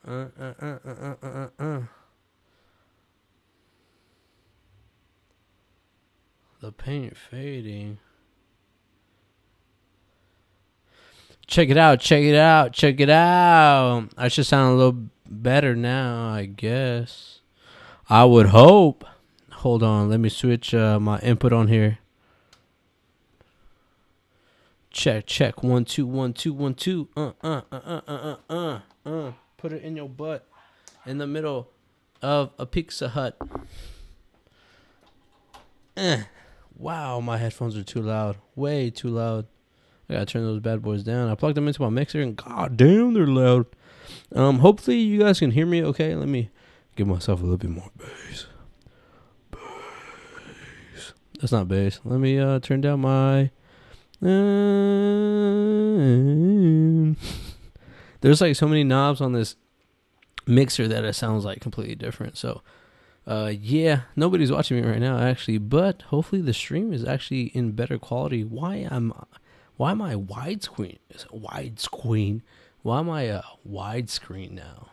Uh, uh, uh, uh, uh, uh, uh. The paint fading. Check it out. Check it out. Check it out. I should sound a little better now, I guess. I would hope. Hold on. Let me switch my input on here. Check, check. 1, 2, 1, 2, 1, 2. Put it in your butt. In the middle of a Pizza Hut. Wow, my headphones are too loud. Way too loud. I gotta turn those bad boys down. I plugged them into my mixer and god damn, they're loud. Hopefully you guys can hear me okay. Let me give myself a little bit more bass. That's not bass. Let me turn down my there's like so many knobs on this mixer that it sounds like completely different. So yeah, nobody's watching me right now actually, but hopefully the stream is actually in better quality. Why am I widescreen? Widescreen. Why am I widescreen now?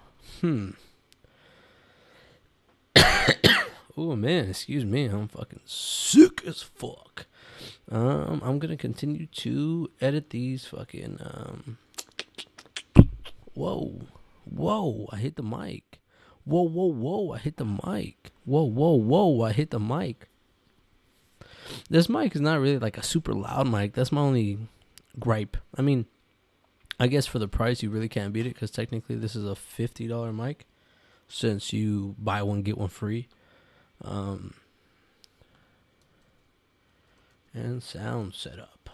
Oh man, excuse me. I'm fucking sick as fuck. I'm gonna continue to edit these fucking Whoa, I hit the mic. Whoa, I hit the mic. Whoa, I hit the mic. This mic is not really like a super loud mic. That's my only gripe. I mean, I guess for the price, you really can't beat it because technically this is a $50 mic since you buy one, get one free. And sound setup.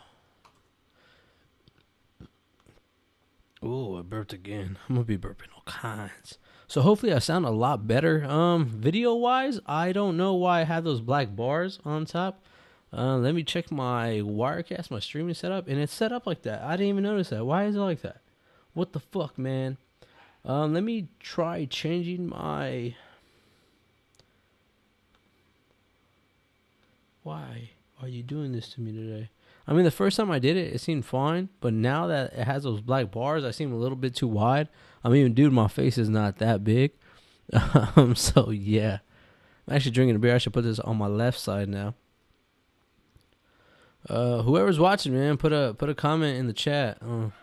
Oh, I burped again. I'm gonna be burping all kinds. So hopefully I sound a lot better. Video wise, I don't know why I have those black bars on top. Let me check my Wirecast, my streaming setup, and it's set up like that. I didn't even notice that. Why is it like that? What the fuck, man? Let me try changing my. Why are you doing this to me today? I mean, the first time I did it, it seemed fine. But now that it has those black bars, I seem a little bit too wide. I mean, dude, my face is not that big. So, yeah. I'm actually drinking a beer. I should put this on my left side now. Whoever's watching, man, put a comment in the chat.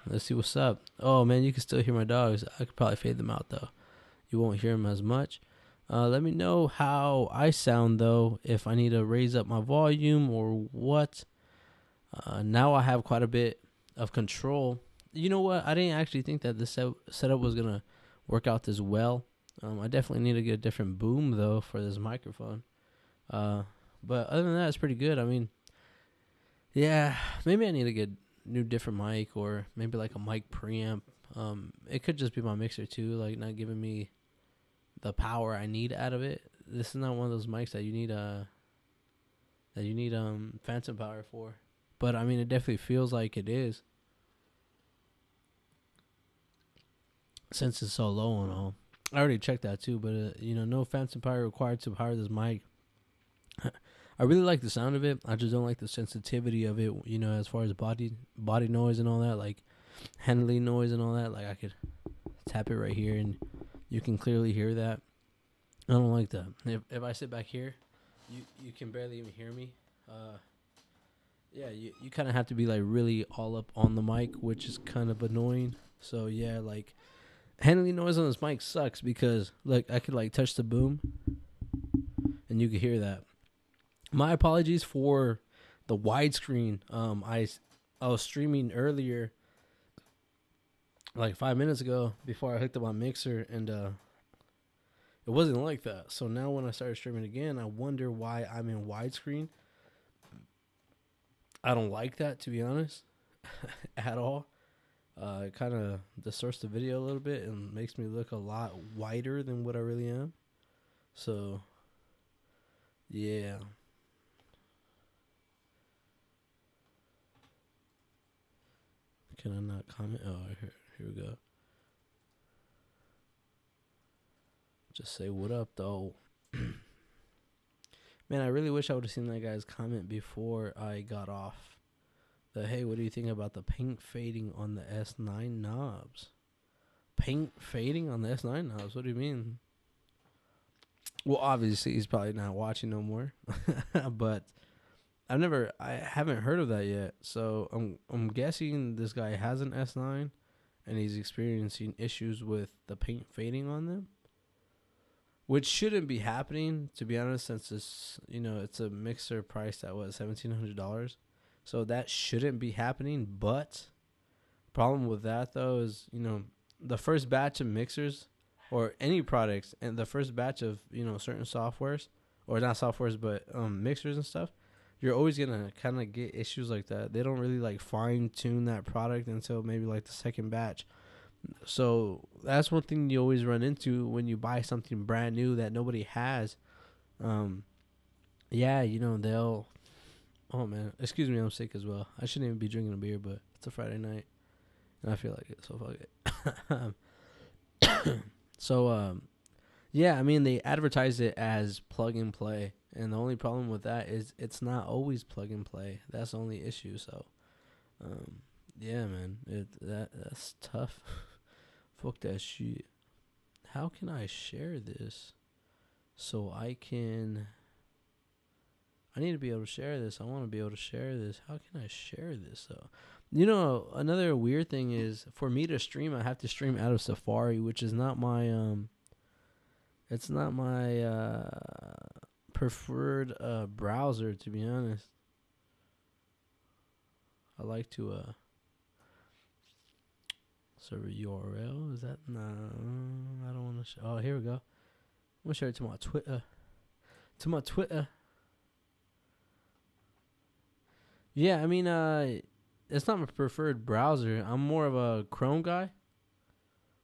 Let's see what's up. Oh, man, you can still hear my dogs. I could probably fade them out, though. You won't hear them as much. Let me know how I sound, though, if I need to raise up my volume or what. Now I have quite a bit of control. You know what? I didn't actually think that this setup was going to work out this well. I definitely need to get a different boom, though, for this microphone. But other than that, it's pretty good. I mean, yeah, maybe I need to get new different mic or maybe like a mic preamp. It could just be my mixer, too, like not giving me the power I need out of it. This is not one of those mics that you need phantom power for. But I mean, it definitely feels like it is, since it's so low and all. I already checked that too, but no phantom power required to power this mic. I really like the sound of it. I just don't like the sensitivity of it. As far as body noise and all that, like handling noise and all that. Like I could tap it right here and you can clearly hear that. I don't like that. If I sit back here, you can barely even hear me. Yeah, you kind of have to be like really all up on the mic, which is kind of annoying. So yeah, like handling noise on this mic sucks because like I could like touch the boom and you could hear that. My apologies for the widescreen. I was streaming earlier, like 5 minutes ago before I hooked up my mixer, and it wasn't like that. So now when I started streaming again, I wonder why I'm in widescreen. I don't like that, to be honest, at all. It kind of distorts the video a little bit and makes me look a lot wider than what I really am. So, yeah. Can I not comment? Oh, here we go. Just say what up, though. Man, I really wish I would have seen that guy's comment before I got off. Hey, what do you think about the paint fading on the S9 knobs? paint fading on the S9 knobs. What do you mean? Well, obviously he's probably not watching no more, but I haven't heard of that yet. So I'm guessing this guy has an S9, and he's experiencing issues with the paint fading on them, which shouldn't be happening, to be honest, since it's a mixer priced at what, $1,700. So that shouldn't be happening. But problem with that though is, the first batch of mixers or any products, and the first batch of certain softwares, or not softwares but mixers and stuff, you're always gonna kind of get issues like that. They don't really like fine tune that product until maybe like the second batch. So that's one thing you always run into when you buy something brand new that nobody has. Yeah, they'll. Oh man, excuse me, I'm sick as well. I shouldn't even be drinking a beer, but it's a Friday night, and I feel like it, so fuck it. So yeah, I mean they advertise it as plug and play, and the only problem with that is it's not always plug and play. That's the only issue. So, yeah, man, that's tough. Fuck that shit. How can I share this so I can? I need to be able to share this. I want to be able to share this. How can I share this though? Another weird thing is for me to stream, I have to stream out of Safari, which is not my it's not my preferred browser, to be honest. I like to server URL. Is that no? I don't want to. Oh, here we go. I'm gonna share it to my Twitter. To my Twitter. Yeah, I mean, it's not my preferred browser. I'm more of a Chrome guy.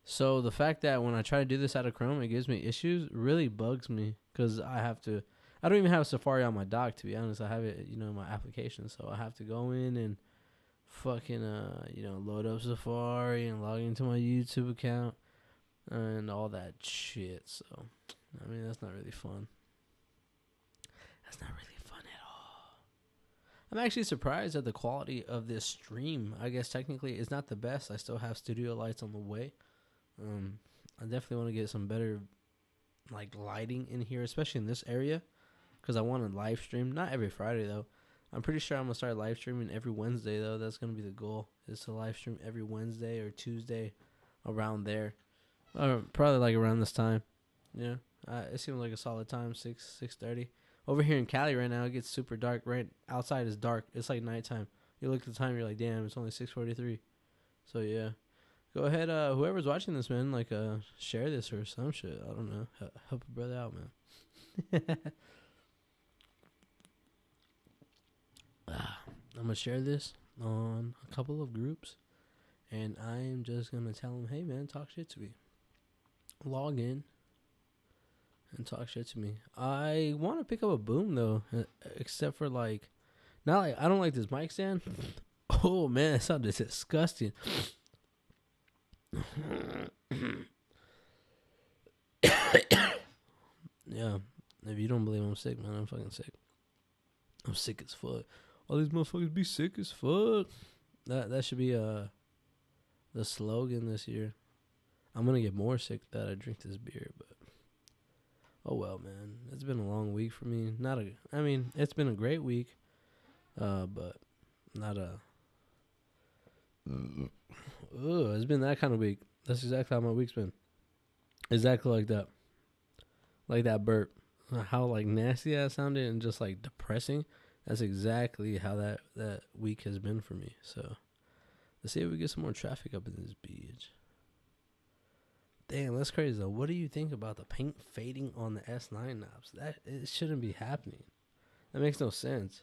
So the fact that when I try to do this out of Chrome, it gives me issues really bugs me, because I don't even have Safari on my dock, to be honest. I have it, in my application. So I have to go in and fucking, load up Safari and log into my YouTube account and all that shit. So, I mean, that's not really fun. That's not really fun at all. I'm actually surprised at the quality of this stream. I guess technically it's not the best. I still have studio lights on the way. I definitely want to get some better lighting in here, especially in this area, because I want to live stream. Not every Friday though. I'm pretty sure I'm gonna start live streaming every Wednesday though. That's gonna be the goal, is to live stream every Wednesday or Tuesday, around there, or probably around this time. Yeah, it seems like a solid time. 6:30. Over here in Cali right now, it gets super dark. Right outside is dark. It's like nighttime. You look at the time, you're like, damn, it's only 6:43. So yeah. Go ahead, whoever's watching this, man, share this or some shit. I don't know. Help a brother out, man. I'm going to share this on a couple of groups, and I'm just going to tell them, hey, man, talk shit to me. Log in and talk shit to me. I want to pick up a boom, though, except for, I don't like this mic stand. Oh, man, it sounded disgusting. Yeah, if you don't believe I'm sick, man, I'm fucking sick. I'm sick as fuck. All these motherfuckers be sick as fuck. That should be the slogan this year. I'm gonna get more sick that I drink this beer, but oh well, man. It's been a long week for me. It's been a great week, but not a. It's been that kind of week. That's exactly how my week's been. Exactly like that. Like that burp. How nasty that sounded and just depressing. That's exactly how that week has been for me. So let's see if we get some more traffic up in this beach. Damn, that's crazy though. What do you think about the paint fading on the S9 knobs? It shouldn't be happening. That makes no sense.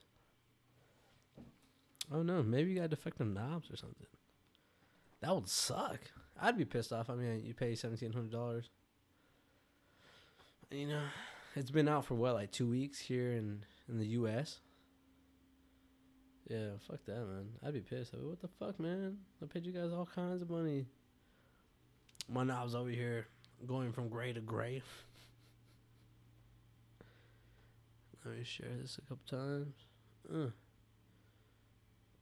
Oh no, maybe you got defective knobs or something. That would suck. I'd be pissed off. I mean, you pay $1,700. It's been out for what, 2 weeks here in the U.S. Yeah, fuck that, man. I'd be pissed. What the fuck, man? I paid you guys all kinds of money. My knob's over here going from gray to gray. Let me share this a couple times.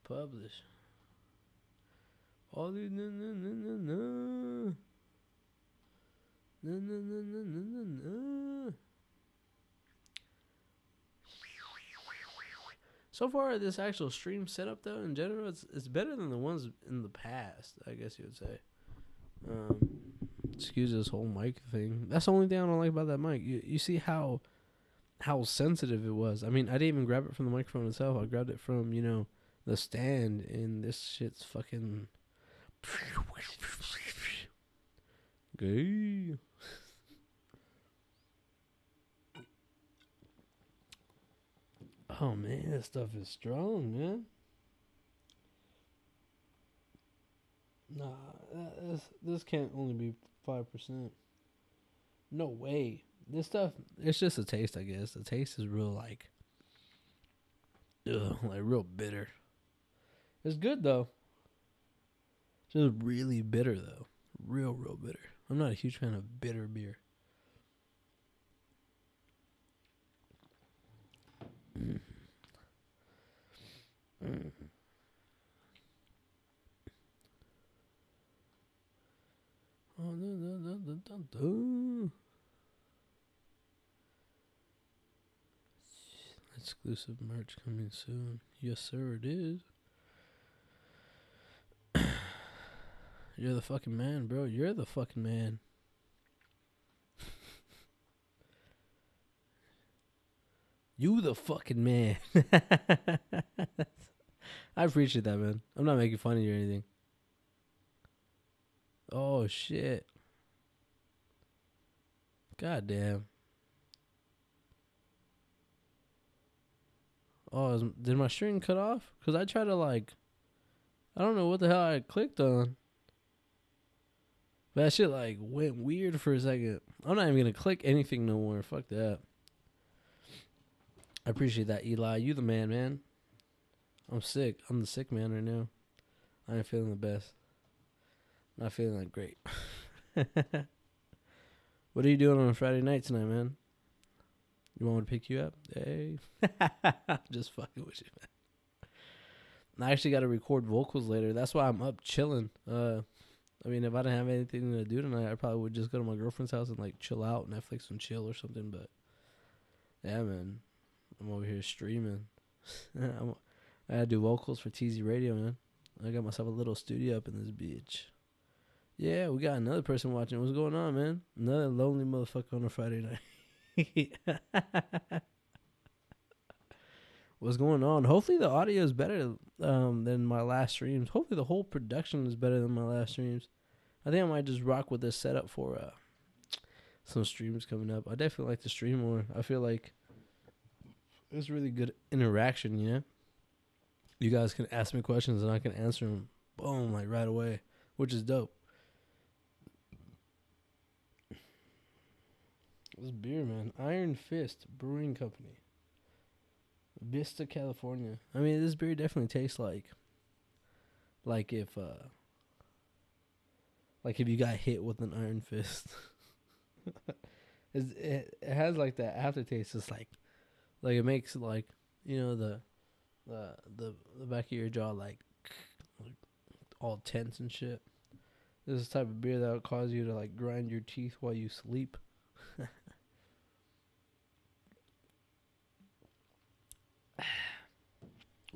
Publish. All these So far, this actual stream setup, though, in general, it's better than the ones in the past, I guess you would say. Excuse this whole mic thing. That's the only thing I don't like about that mic. You see how sensitive it was. I mean, I didn't even grab it from the microphone itself. I grabbed it from, the stand, and this shit's fucking gay. Oh man, this stuff is strong, man. Nah, this can't only be 5%. No way. This stuff, it's just a taste, I guess. The taste is real, like real bitter. It's good though. Just really bitter though. Real bitter. I'm not a huge fan of bitter beer. Exclusive merch coming soon. Yes, sir, it is. You're the fucking man, bro. You're the fucking man. You the fucking man. I appreciate that, man. I'm not making fun of you or anything. Oh, shit. God damn. Oh, did my stream cut off? Because I tried to, I don't know what the hell I clicked on. But that shit, went weird for a second. I'm not even going to click anything no more. Fuck that. I appreciate that, Eli. You the man. I'm sick. I'm the sick man right now. I ain't feeling the best. Not feeling that great. What are you doing on a Friday night tonight, man? You want me to pick you up? Hey. Just fucking with you, man. I actually got to record vocals later. That's why I'm up chilling. I mean, if I didn't have anything to do tonight, I probably would just go to my girlfriend's house and, chill out, Netflix and chill or something. But, yeah, man. I'm over here streaming. I gotta do vocals for TZ Radio, man. I got myself a little studio up in this bitch. Yeah, we got another person watching. What's going on, man? Another lonely motherfucker on a Friday night. What's going on? Hopefully the audio is better than my last streams. Hopefully the whole production is better than my last streams. I think I might just rock with this setup for some streams coming up. I definitely like to stream more. I feel like it's really good interaction, you know? You guys can ask me questions and I can answer them, boom, right away, which is dope. This beer, man. Iron Fist Brewing Company. Vista, California. I mean, this beer definitely tastes like if you got hit with an iron fist. It has that aftertaste. It's like it makes the back of your jaw all tense and shit. This is the type of beer that will cause you to grind your teeth while you sleep.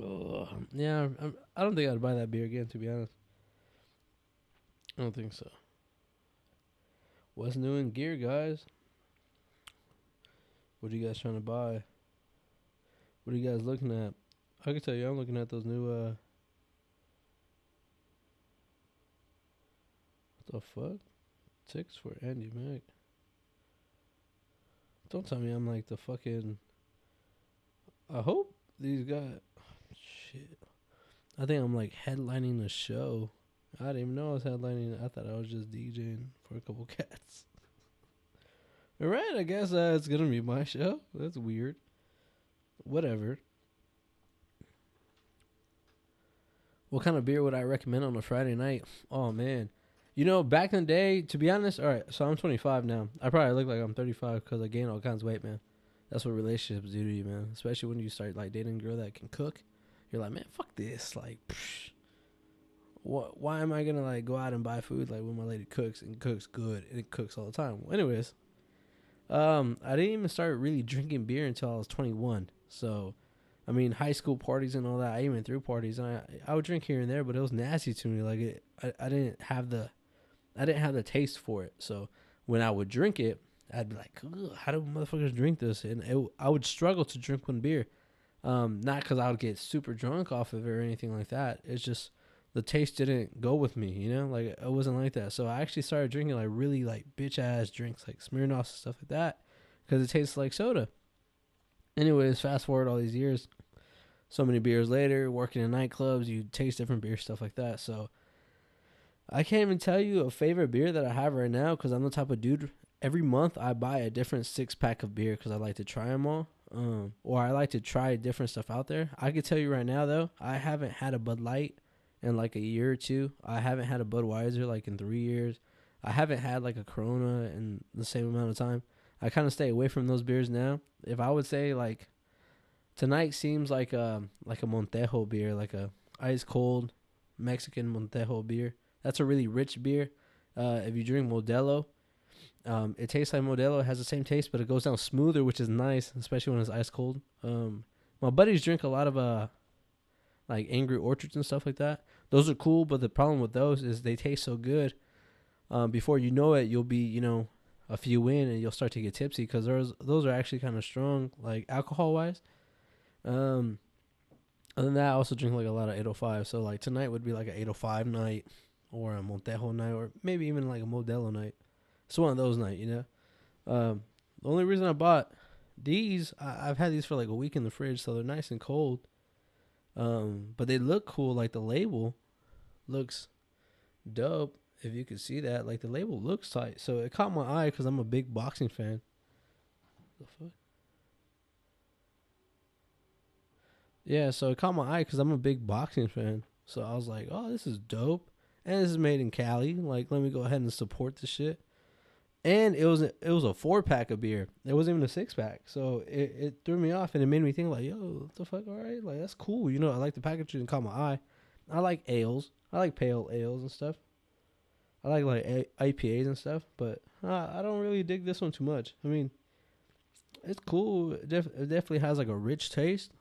Oh, yeah, I don't think I'd buy that beer again, to be honest. I don't think so. What's new in gear, guys? What are you guys trying to buy? What are you guys looking at? I can tell you, I'm looking at those new, what the fuck? Ticks for Andy Mac. Don't tell me I'm the fucking... I hope these guys... Shit. I think I'm headlining the show. I didn't even know I was headlining. I thought I was just DJing for a couple cats. Alright, I guess it's gonna be my show. That's weird. Whatever. What kind of beer would I recommend on a Friday night? Oh, man. Back in the day, to be honest, alright, so I'm 25 now. I probably look like I'm 35 because I gained all kinds of weight, man. That's what relationships do to you, man. Especially when you start dating a girl that can cook. You're like, man, fuck this. why am I gonna like go out and buy food like when my lady cooks and cooks good and it cooks all the time? Well, anyways, I didn't even start really drinking beer until I was 21. So, I mean, high school parties and all that. I even threw parties, and I would drink here and there, but it was nasty to me. Like I didn't have the taste for it. So when I would drink it, I'd be like, ugh, how do motherfuckers drink this? And I would struggle to drink one beer. Not because I would get super drunk off of it or anything like that. It's just the taste didn't go with me, you know? Like, I wasn't like that. So I actually started drinking, like, really, like, bitch-ass drinks, like Smirnoff and stuff like that, because it tastes like soda. Anyways, fast forward all these years, so many beers later, working in nightclubs, you taste different beers, stuff like that. So I can't even tell you a favorite beer that I have right now, because I'm the type of dude, every month I buy a different six-pack of beer because I like to try them all. Or I like to try different stuff out there. I can tell you right now, though, I haven't had a Bud Light in like a year or two. I haven't had a Budweiser like in 3 years. I haven't had like a Corona in the same amount of time. I kind of stay away from those beers now. If I would say like tonight seems like a Montejo beer, like a ice cold Mexican Montejo beer. That's a really rich beer. If you drink Modelo, it tastes like Modelo. It has the same taste, but it goes down smoother, which is nice, especially when it's ice cold. My buddies drink a lot of like Angry Orchards and stuff like that. Those are cool, but the problem with those is they taste so good. Before you know it, you'll be a few in and you'll start to get tipsy because those are actually kind of strong, like alcohol wise. Other than that, I also drink like a lot of 805. So like tonight would be like an 805 night, or a Montejo night, or maybe even like a Modelo night. It's one of those nights, The only reason I bought these, I've had these for like a week in the fridge, so they're nice and cold. But they look cool. Like the label looks dope. If you could see that, like the label looks tight. So it caught my eye because I'm a big boxing fan. The fuck? Yeah, so it caught my eye because I'm a big boxing fan. So I was like, oh, this is dope. And this is made in Cali. Like, let me go ahead and support this shit. And it was a 4-pack of beer. It wasn't even a 6-pack. So it threw me off, and it made me think like, yo, what the fuck? All right, like that's cool. I like the packaging and caught my eye. I like ales. I like pale ales and stuff. I like IPAs and stuff, but I don't really dig this one too much. I mean, it's cool. It definitely has like a rich taste,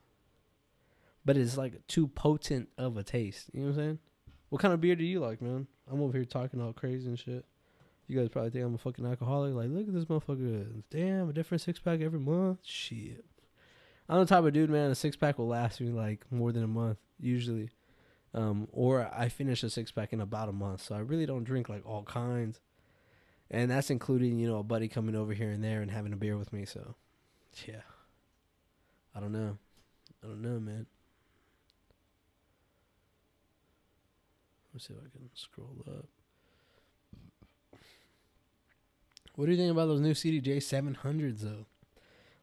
but it's like too potent of a taste. You know what I'm saying? What kind of beer do you like, man? I'm over here talking all crazy and shit. You guys probably think I'm a fucking alcoholic. Like, look at this motherfucker. Damn, a different 6-pack every month. Shit. I'm the type of dude, man, a 6-pack will last me like more than a month, usually. Or I finish a 6-pack in about a month. So I really don't drink like all kinds. And that's including, a buddy coming over here and there and having a beer with me. So, yeah. I don't know, man. Let's see if I can scroll up. What do you think about those new CDJ 700s, though?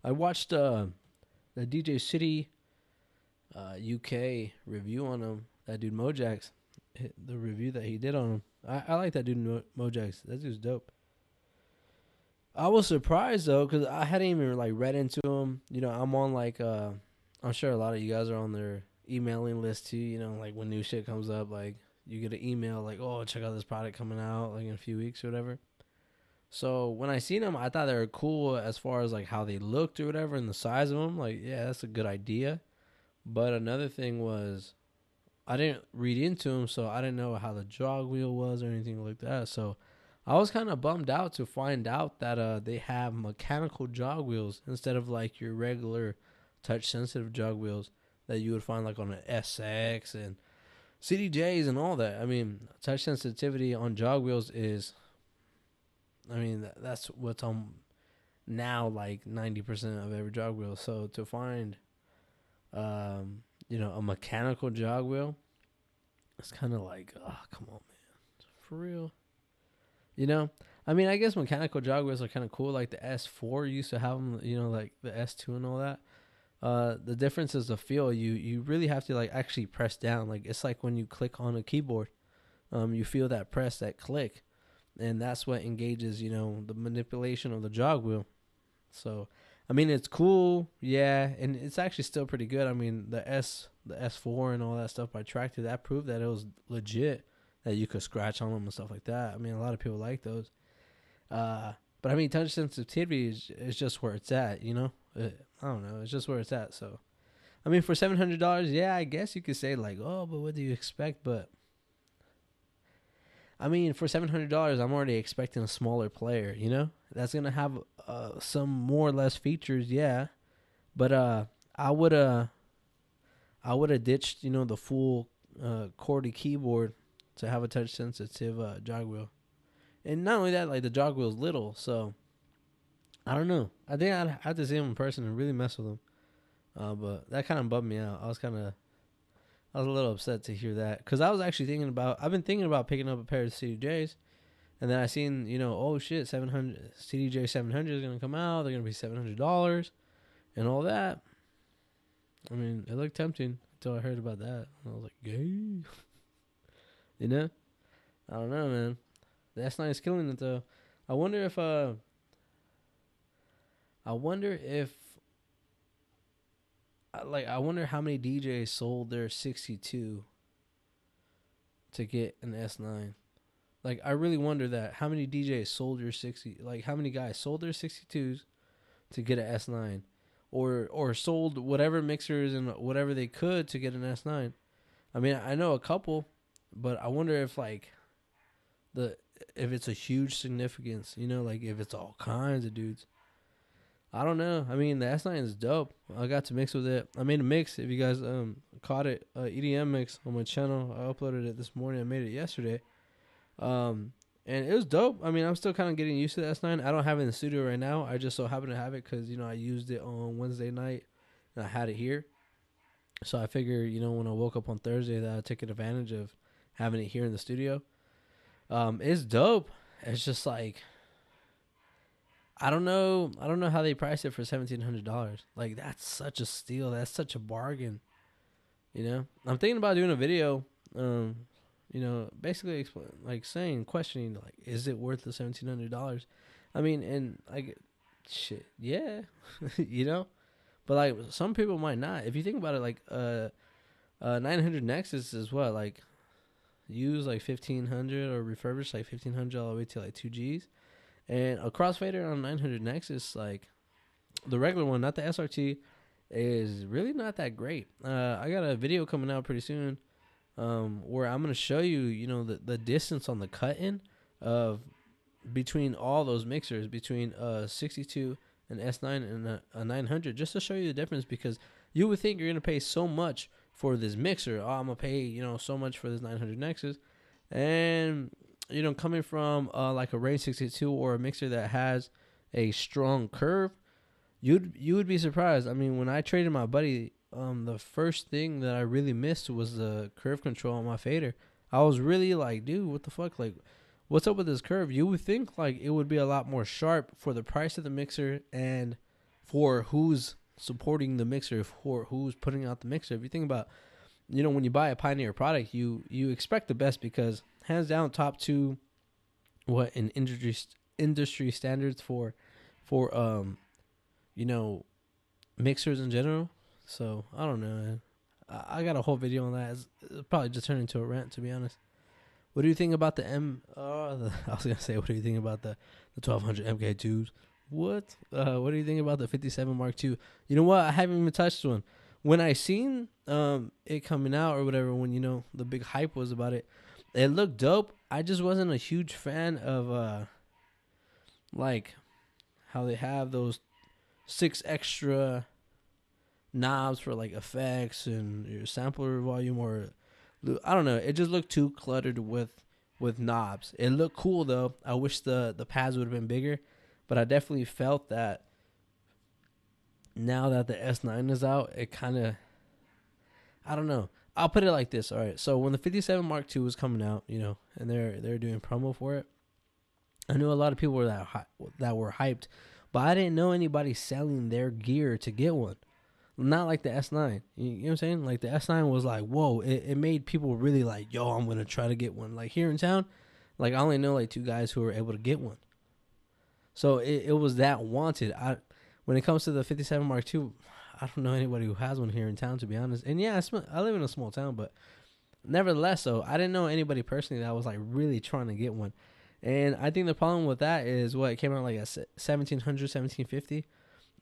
I watched the DJ City UK review on them. That dude Mojax, the review that he did on him. I like that dude Mojax. That dude's dope. I was surprised, though, because I hadn't even like read into him. I'm on like, I'm sure a lot of you guys are on their emailing list too. Like when new shit comes up, like you get an email like, oh, check out this product coming out like in a few weeks or whatever. So when I seen them, I thought they were cool as far as like how they looked or whatever and the size of them. Like, yeah, that's a good idea. But another thing was I didn't read into them, so I didn't know how the jog wheel was or anything like that. So I was kind of bummed out to find out that they have mechanical jog wheels instead of like your regular touch sensitive jog wheels that you would find like on an SX and CDJs and all that. I mean, touch sensitivity on jog wheels is, that's what's on now, like 90% of every jog wheel. So to find, a mechanical jog wheel, it's kind of like, oh, come on, man, for real. I guess mechanical jog wheels are kind of cool. Like the S4 used to have them, like the S2 and all that. The difference is the feel. You really have to like actually press down. Like it's like when you click on a keyboard, you feel that press, that click. And that's what engages, the manipulation of the jog wheel. So, it's cool, yeah, and it's actually still pretty good. The the S4 and all that stuff by Tractor, that proved that it was legit, that you could scratch on them and stuff like that. I mean, a lot of people like those. But I mean, touch sensitivity is just where it's at, you know? I don't know. It's just where it's at. So, I mean, for $700, yeah, I guess you could say, like, oh, but what do you expect? But, I mean, for $700, I'm already expecting a smaller player, you know? That's going to have some more or less features, yeah. But I would have ditched, you know, the full QWERTY keyboard to have a touch sensitive jog wheel. And not only that, like, the jog wheel's little, so I don't know. I think I'd have to see him in person and really mess with him. But that kind of bummed me out. I was a little upset to hear that, because I've been thinking about picking up a pair of CDJs, and then I seen, you know, oh shit, 700 CDJ 700 is gonna come out. They're gonna be $700 and all that. I mean, it looked tempting until I heard about that. I was like, gay. You know? I don't know, man. The S9 is killing it, though. I wonder if I wonder how many DJs sold their 62 to get an S9. Like, I really wonder that. How many DJs sold your 60? Like, how many guys sold their 62s to get an S9? Or sold whatever mixers and whatever they could to get an S9? I mean, I know a couple, but I wonder if, like, if it's a huge significance, you know, like if it's all kinds of dudes. I don't know. I mean, the S9 is dope. I got to mix with it. I made a mix. If you guys caught it, EDM mix on my channel. I uploaded it this morning. I made it yesterday. And it was dope. I mean, I'm still kind of getting used to the S9. I don't have it in the studio right now. I just so happen to have it because, you know, I used it on Wednesday night and I had it here. So I figure, you know, when I woke up on Thursday, that I'd take advantage of having it here in the studio. It's dope. It's just like, I don't know how they priced it for $1,700. Like, that's such a steal. That's such a bargain. You know, I'm thinking about doing a video. You know, basically questioning, like, is it worth the $1,700? I mean, and like, shit, yeah, you know, but like some people might not. If you think about it, like, 900 Nexus is what, like, use like 1,500 or refurbish like 1,500 all the way to like 2Gs. And a crossfader on 900 Nexus, like the regular one, not the SRT, is really not that great. I got a video coming out pretty soon where I'm going to show you, you know, the distance on the cut-in of between all those mixers, between 62, an S9, and a 900, just to show you the difference, because you would think you're going to pay so much for this mixer. Oh, I'm going to pay, you know, so much for this 900 Nexus. And, you know, coming from like a Rain 62 or a mixer that has a strong curve, you would be surprised. I mean, when I traded my buddy, the first thing that I really missed was the curve control on my fader. I was really like, dude, what the fuck? Like, what's up with this curve? You would think like it would be a lot more sharp for the price of the mixer and for who's supporting the mixer, for who's putting out the mixer. If you think about, you know, when you buy a Pioneer product, you expect the best, because hands down top two, what in industry standards for you know, mixers in general. So I don't know, man. I got a whole video on that. It'll probably just turn into a rant, to be honest. What do you think about the I was gonna say, what do you think about the 1200 MK2s? What do you think about the 57 Mark II? You know what? I haven't even touched one. When I seen it coming out or whatever, when, you know, the big hype was about it, it looked dope. I just wasn't a huge fan of like how they have those 6 extra knobs for like effects and your sampler volume, or I don't know. It just looked too cluttered with knobs. It looked cool though. I wish the pads would have been bigger, but I definitely felt that now that the S9 is out, it kind of, I don't know. I'll put it like this. All right. So when the 57 Mark II was coming out, you know, and they're doing promo for it, I knew a lot of people were that were hyped, but I didn't know anybody selling their gear to get one. Not like the S9. You know what I'm saying? Like the S9 was like, whoa, it made people really like, yo, I'm going to try to get one. Like here in town, like I only know like 2 guys who were able to get one. So it was that wanted. When it comes to the 57 Mark II, I don't know anybody who has one here in town, to be honest. And yeah, I live in a small town, but nevertheless, so I didn't know anybody personally that was like really trying to get one. And I think the problem with that is what it came out like at 1700, 1750.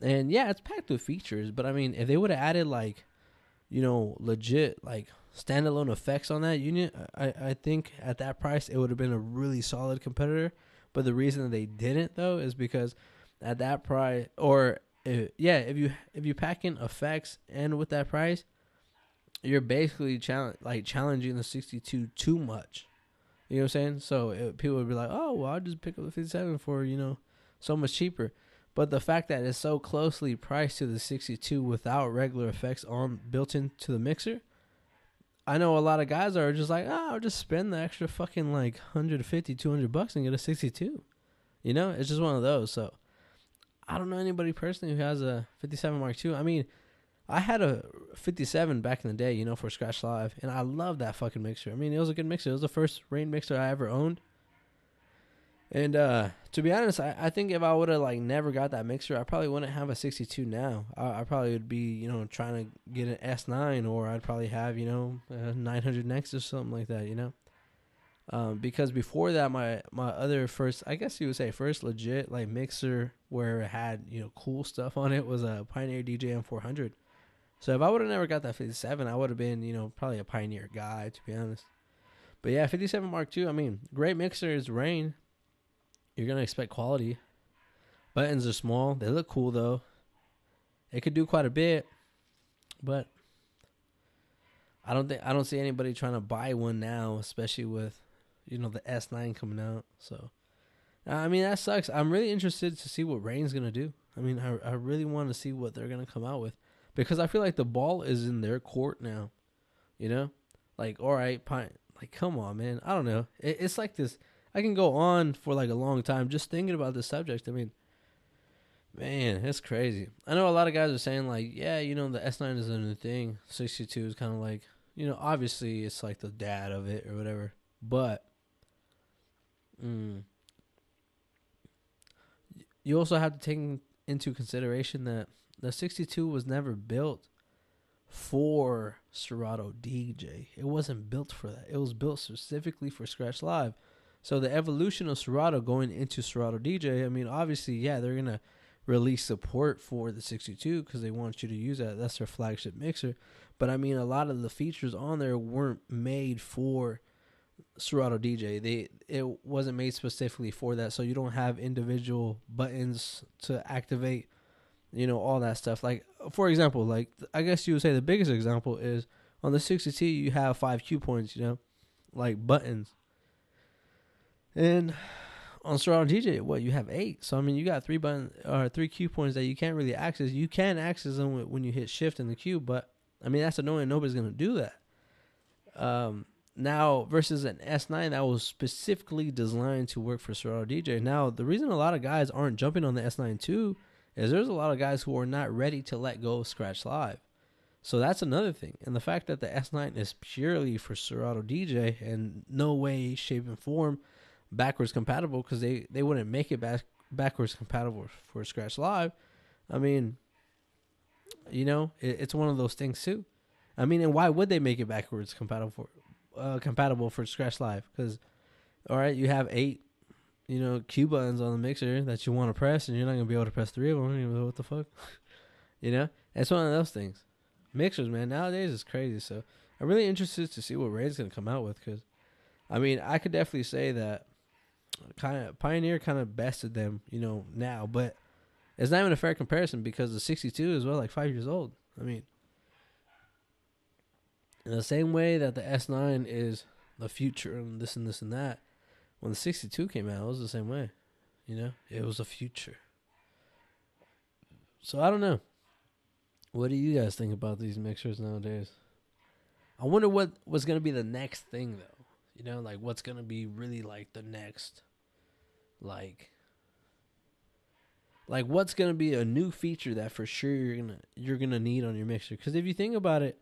And yeah, it's packed with features, but I mean, if they would have added like, legit like standalone effects on that unit, I think at that price it would have been a really solid competitor. But the reason that they didn't though is because at that price, or if you pack in effects and with that price, you're basically challenging the 62 too much. You know what I'm saying? So people would be like, oh, well, I'll just pick up the 57 for, so much cheaper. But the fact that it's so closely priced to the 62 without regular effects built into the mixer, I know a lot of guys are just like, oh, I'll just spend the extra fucking like 150, 200 bucks and get a 62. It's just one of those. So I don't know anybody personally who has a 57 Mark II. I mean, I had a 57 back in the day, for Scratch Live, and I love that fucking mixer. I mean, it was a good mixer. It was the first rain mixer I ever owned. And to be honest, I think if I would have like never got that mixer, I probably wouldn't have a 62 now. I probably would be, trying to get an S9, or I'd probably have, a 900 Nexus or something like that, because before that, my other first, I guess you would say first legit like mixer where it had, cool stuff on it was a Pioneer DJM 400. So if I would have never got that 57, I would have been, probably a Pioneer guy, to be honest. But yeah, 57 Mark II, I mean, great mixer is Rain. You're going to expect quality. Buttons are small. They look cool, though. It could do quite a bit. But I don't see anybody trying to buy one now, especially with, the S9 coming out. So, I mean, that sucks. I'm really interested to see what Rain's going to do. I mean, I really want to see what they're going to come out with. Because I feel like the ball is in their court now, Like, all right, like, come on, man. I don't know. It's like this. I can go on for like a long time just thinking about this subject. I mean, man, it's crazy. I know a lot of guys are saying like, yeah, the S9 is a new thing. 62 is kind of like, obviously it's like the dad of it or whatever. But you also have to take into consideration that the 62 was never built for Serato DJ. It wasn't built for that. It was built specifically for Scratch Live. So the evolution of Serato going into Serato DJ, I mean, obviously, yeah, they're going to release support for the 62 because they want you to use that. That's their flagship mixer. But, I mean, a lot of the features on there weren't made for Serato DJ. It wasn't made specifically for that. So you don't have individual buttons to activate, all that stuff. Like, for example, like, I guess you would say the biggest example is on the 62, you have 5 cue points, like buttons. And on Serato DJ, you have 8. So, I mean, you got 3 buttons or 3 cue points that you can't really access. You can access them when you hit shift in the cue, but, I mean, that's annoying. Nobody's going to do that. Now, versus an S9 that was specifically designed to work for Serato DJ. Now, the reason a lot of guys aren't jumping on the S9 too is there's a lot of guys who are not ready to let go of Scratch Live. So that's another thing. And the fact that the S9 is purely for Serato DJ and no way, shape, and form backwards compatible, because they wouldn't make it backwards compatible for Scratch Live. I mean, it's one of those things too. I mean, and why would they make it backwards compatible for Scratch Live? Because, all right, you have 8, cue buttons on the mixer that you want to press, and you're not going to be able to press 3 of them. What the fuck? It's one of those things. Mixers, man, nowadays is crazy. So I'm really interested to see what Rain's going to come out with, because, I mean, I could definitely say that Pioneer kind of bested them, now, but it's not even a fair comparison because the 62 is like 5 years old. I mean, in the same way that the S9 is the future and this and this and that, when the 62 came out, it was the same way. It was a future. So I don't know. What do you guys think about these mixers nowadays? I wonder what was going to be the next thing, though. Like what's going to be really like the next, like what's going to be a new feature that for sure you're going to need on your mixer? Because if you think about it,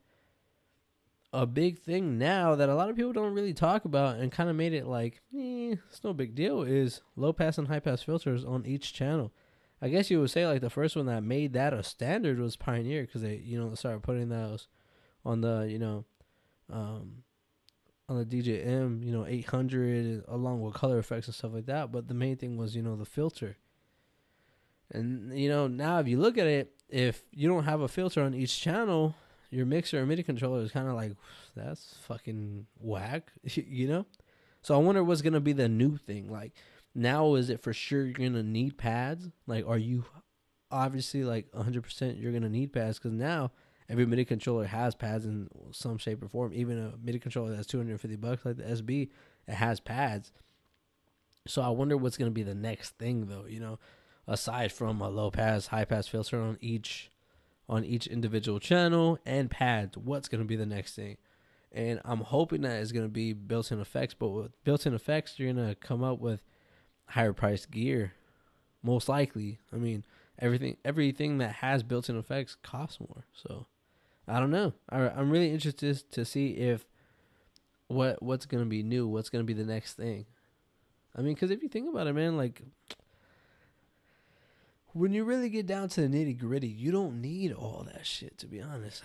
a big thing now that a lot of people don't really talk about and kind of made it like, it's no big deal, is low pass and high pass filters on each channel. I guess you would say like the first one that made that a standard was Pioneer, because they started putting those on the um on the DJM 800 along with color effects and stuff like that. But the main thing was the filter. And now if you look at it, if you don't have a filter on each channel, your mixer or MIDI controller is kind of like, that's fucking whack, So I wonder what's gonna be the new thing. Like, now is it for sure you're gonna need pads? Like, are you obviously like 100% you're gonna need pads? Because now every MIDI controller has pads in some shape or form. Even a MIDI controller that's $250 like the SB, it has pads. So I wonder what's gonna be the next thing though. Aside from a low pass, high pass filter on each individual channel and pads, what's gonna be the next thing? And I'm hoping that it's gonna be built-in effects. But with built-in effects, you're gonna come up with higher priced gear, most likely. I mean, everything that has built-in effects costs more. So I don't know. I'm really interested to see if what's gonna be new, what's gonna be the next thing. I mean, because if you think about it, man, like, when you really get down to the nitty gritty, you don't need all that shit, to be honest.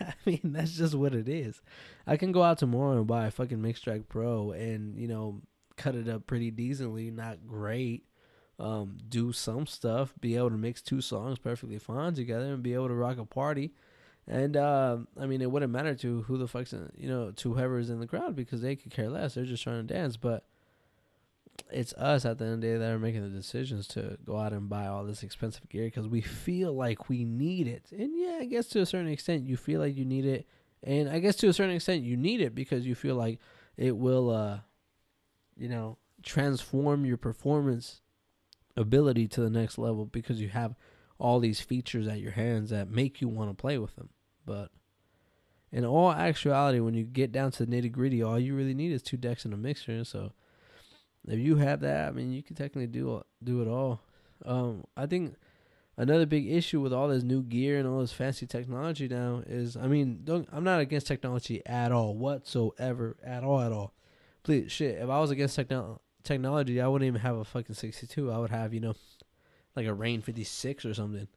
I mean, that's just what it is. I can go out tomorrow and buy a fucking Mixtrack Pro and, cut it up pretty decently, not great. Do some stuff, be able to mix two songs perfectly fine together and be able to rock a party. And, I mean, it wouldn't matter to who the fuck's, to whoever's in the crowd, because they could care less. They're just trying to dance. But it's us at the end of the day that are making the decisions to go out and buy all this expensive gear because we feel like we need it. And yeah, I guess to a certain extent you feel like you need it. And I guess to a certain extent you need it because you feel like it will, transform your performance ability to the next level because you have all these features at your hands that make you want to play with them. But in all actuality, when you get down to the nitty gritty, all you really need is 2 decks and a mixer. So if you have that, I mean, you can technically do it all. I think another big issue with all this new gear and all this fancy technology now is, I mean, I'm not against technology at all, whatsoever, at all. Please, shit, if I was against technology, I wouldn't even have a fucking 62. I would have, like a Rain 56 or something.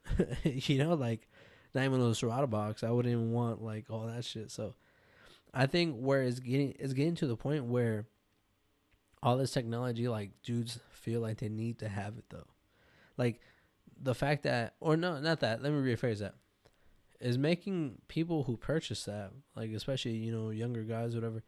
Like not even a Serato box. I wouldn't even want like all that shit. So I think where it's getting to the point where all this technology, like, dudes feel like they need to have it, though. Like, the fact that, or no, not that, let me rephrase that, is making people who purchase that, like, especially, younger guys, whatever,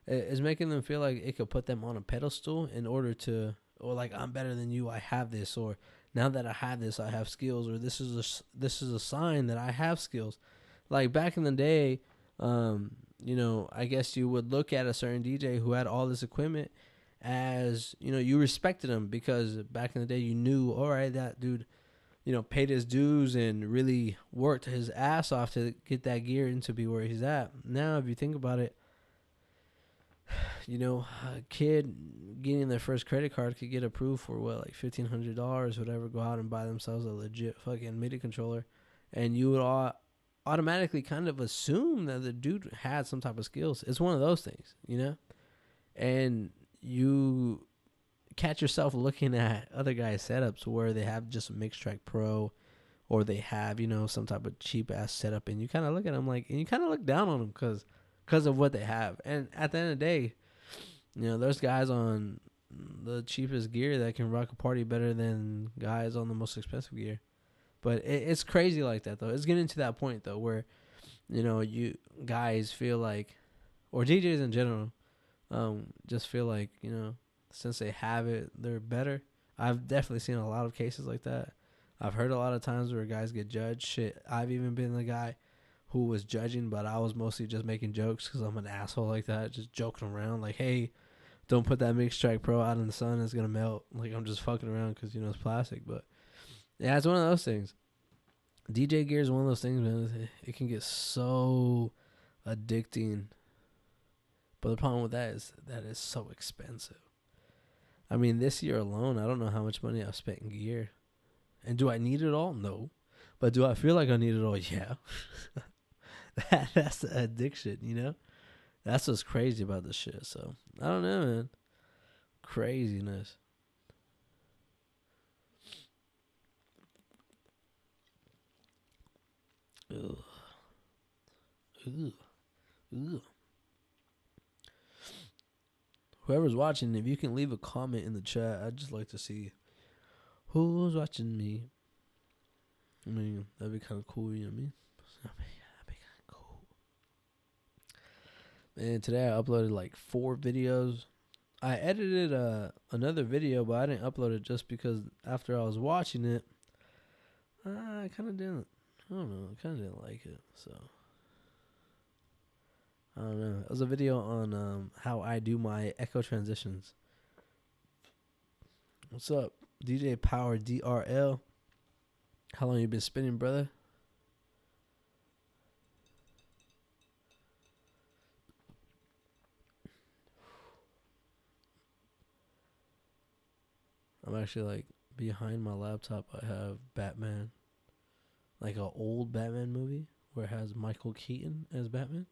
is making them feel like it could put them on a pedestal in order to, or like, I'm better than you, I have this, or now that I have this, I have skills, or this is a sign that I have skills. Like, back in the day, I guess you would look at a certain DJ who had all this equipment as, you respected him because back in the day you knew, all right, that dude, paid his dues and really worked his ass off to get that gear and to be where he's at. Now, if you think about it, a kid getting their first credit card could get approved for what, like $1,500, whatever, go out and buy themselves a legit fucking MIDI controller. And you would automatically kind of assume that the dude had some type of skills. It's one of those things, and you catch yourself looking at other guys' setups where they have just a Mixtrack Pro or they have, some type of cheap ass setup, and you kind of look at them like, and you kind of look down on them because of what they have. And at the end of the day, there's guys on the cheapest gear that can rock a party better than guys on the most expensive gear. But it's crazy like that, though. It's getting to that point, though, where, you guys feel like, or DJs in general, just feel like, since they have it, they're better. I've definitely seen a lot of cases like that. I've heard a lot of times where guys get judged. Shit, I've even been the guy who was judging, but I was mostly just making jokes because I'm an asshole like that, just joking around. Like, hey, don't put that Mixtrack Pro out in the sun. It's going to melt. Like, I'm just fucking around because, it's plastic. But, yeah, it's one of those things. DJ gear is one of those things, man. It can get so addicting. But the problem with that is that it's so expensive. I mean, this year alone, I don't know how much money I've spent in gear. And do I need it all? No. But do I feel like I need it all? Yeah. That's the addiction, That's what's crazy about this shit. So, I don't know, man. Craziness. Ugh. Ugh. Ugh. Whoever's watching, if you can leave a comment in the chat, I'd just like to see who's watching me. I mean, that'd be kind of cool, you know what I mean? That'd be kind of cool. And today I uploaded like 4 videos. I edited another video, but I didn't upload it just because after I was watching it, I kind of didn't. I don't know. I kind of didn't like it, so I don't know. It was a video on how I do my echo transitions. What's up, DJ Power DRL? How long you been spinning, brother? I'm actually like behind my laptop. I have Batman, like an old Batman movie where it has Michael Keaton as Batman.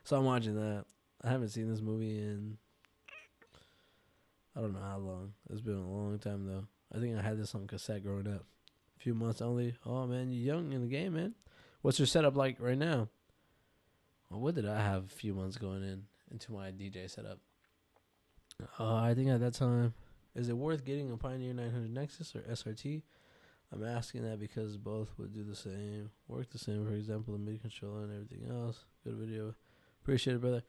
So I'm watching that. I haven't seen this movie in I don't know how long. It's been a long time though. I think I had this on cassette growing up. A few months only. Oh man, you're young in the game, man. What's your setup like right now? Well, what did I have a few months going into my DJ setup? I think at that time, is it worth getting a Pioneer 900 Nexus or SRT? I'm asking that because both would do the same, work the same. For example, the MIDI controller and everything else. Good video, appreciate it, brother.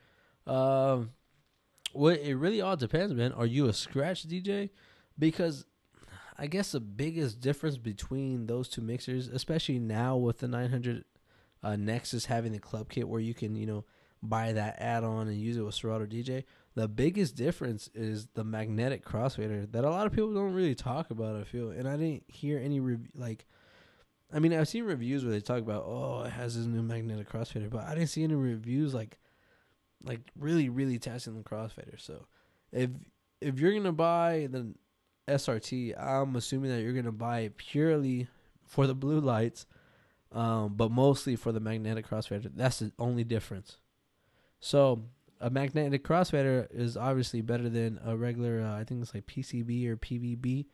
Well, it really all depends, man. Are you a scratch DJ? Because I guess the biggest difference between those two mixers, especially now with the 900 Nexus having the club kit where you can, buy that add-on and use it with Serato DJ. The biggest difference is the magnetic crossfader that a lot of people don't really talk about, I feel. And I didn't hear any, I've seen reviews where they talk about, oh, it has this new magnetic crossfader, but I didn't see any reviews like really, really testing the crossfader. So if you're going to buy the SRT, I'm assuming that you're going to buy it purely for the blue lights, but mostly for the magnetic crossfader. That's the only difference. So a magnetic crossfader is obviously better than a regular, I think it's like PCB or PVB,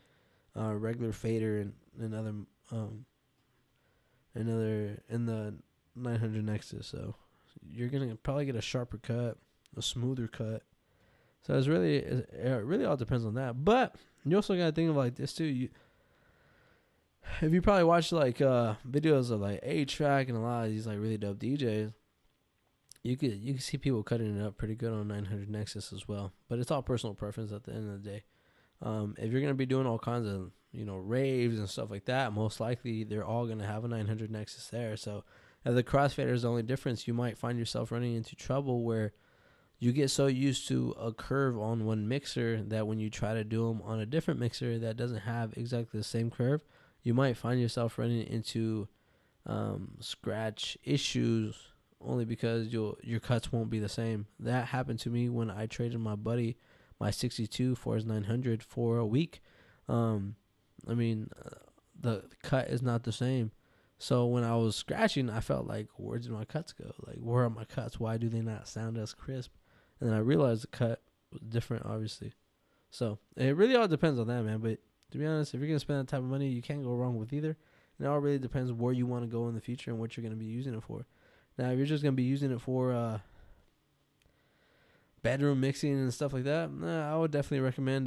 regular fader and other in the 900 Nexus. So you're gonna probably get a sharper cut, a smoother cut. So it really all depends on that. But you also gotta think of like this too. If you probably watch like videos of like A-Track and a lot of these like really dope DJs, you can see people cutting it up pretty good on 900 Nexus as well. But it's all personal preference at the end of the day. If you're gonna be doing all kinds of raves and stuff like that, most likely they're all gonna have a 900 Nexus there. So if the crossfader is the only difference, you might find yourself running into trouble where you get so used to a curve on one mixer that when you try to do them on a different mixer that doesn't have exactly the same curve, you might find yourself running into scratch issues only because your cuts won't be the same. That happened to me when I traded my buddy my 62 for his 900 for a week. The cut is not the same. So when I was scratching, I felt like, where did my cuts go? Like, where are my cuts? Why do they not sound as crisp? And then I realized the cut was different, obviously. So it really all depends on that, man. But to be honest, if you're going to spend that type of money, you can't go wrong with either. And it all really depends where you want to go in the future and what you're going to be using it for. Now, if you're just going to be using it for bedroom mixing and stuff like that, I would definitely recommend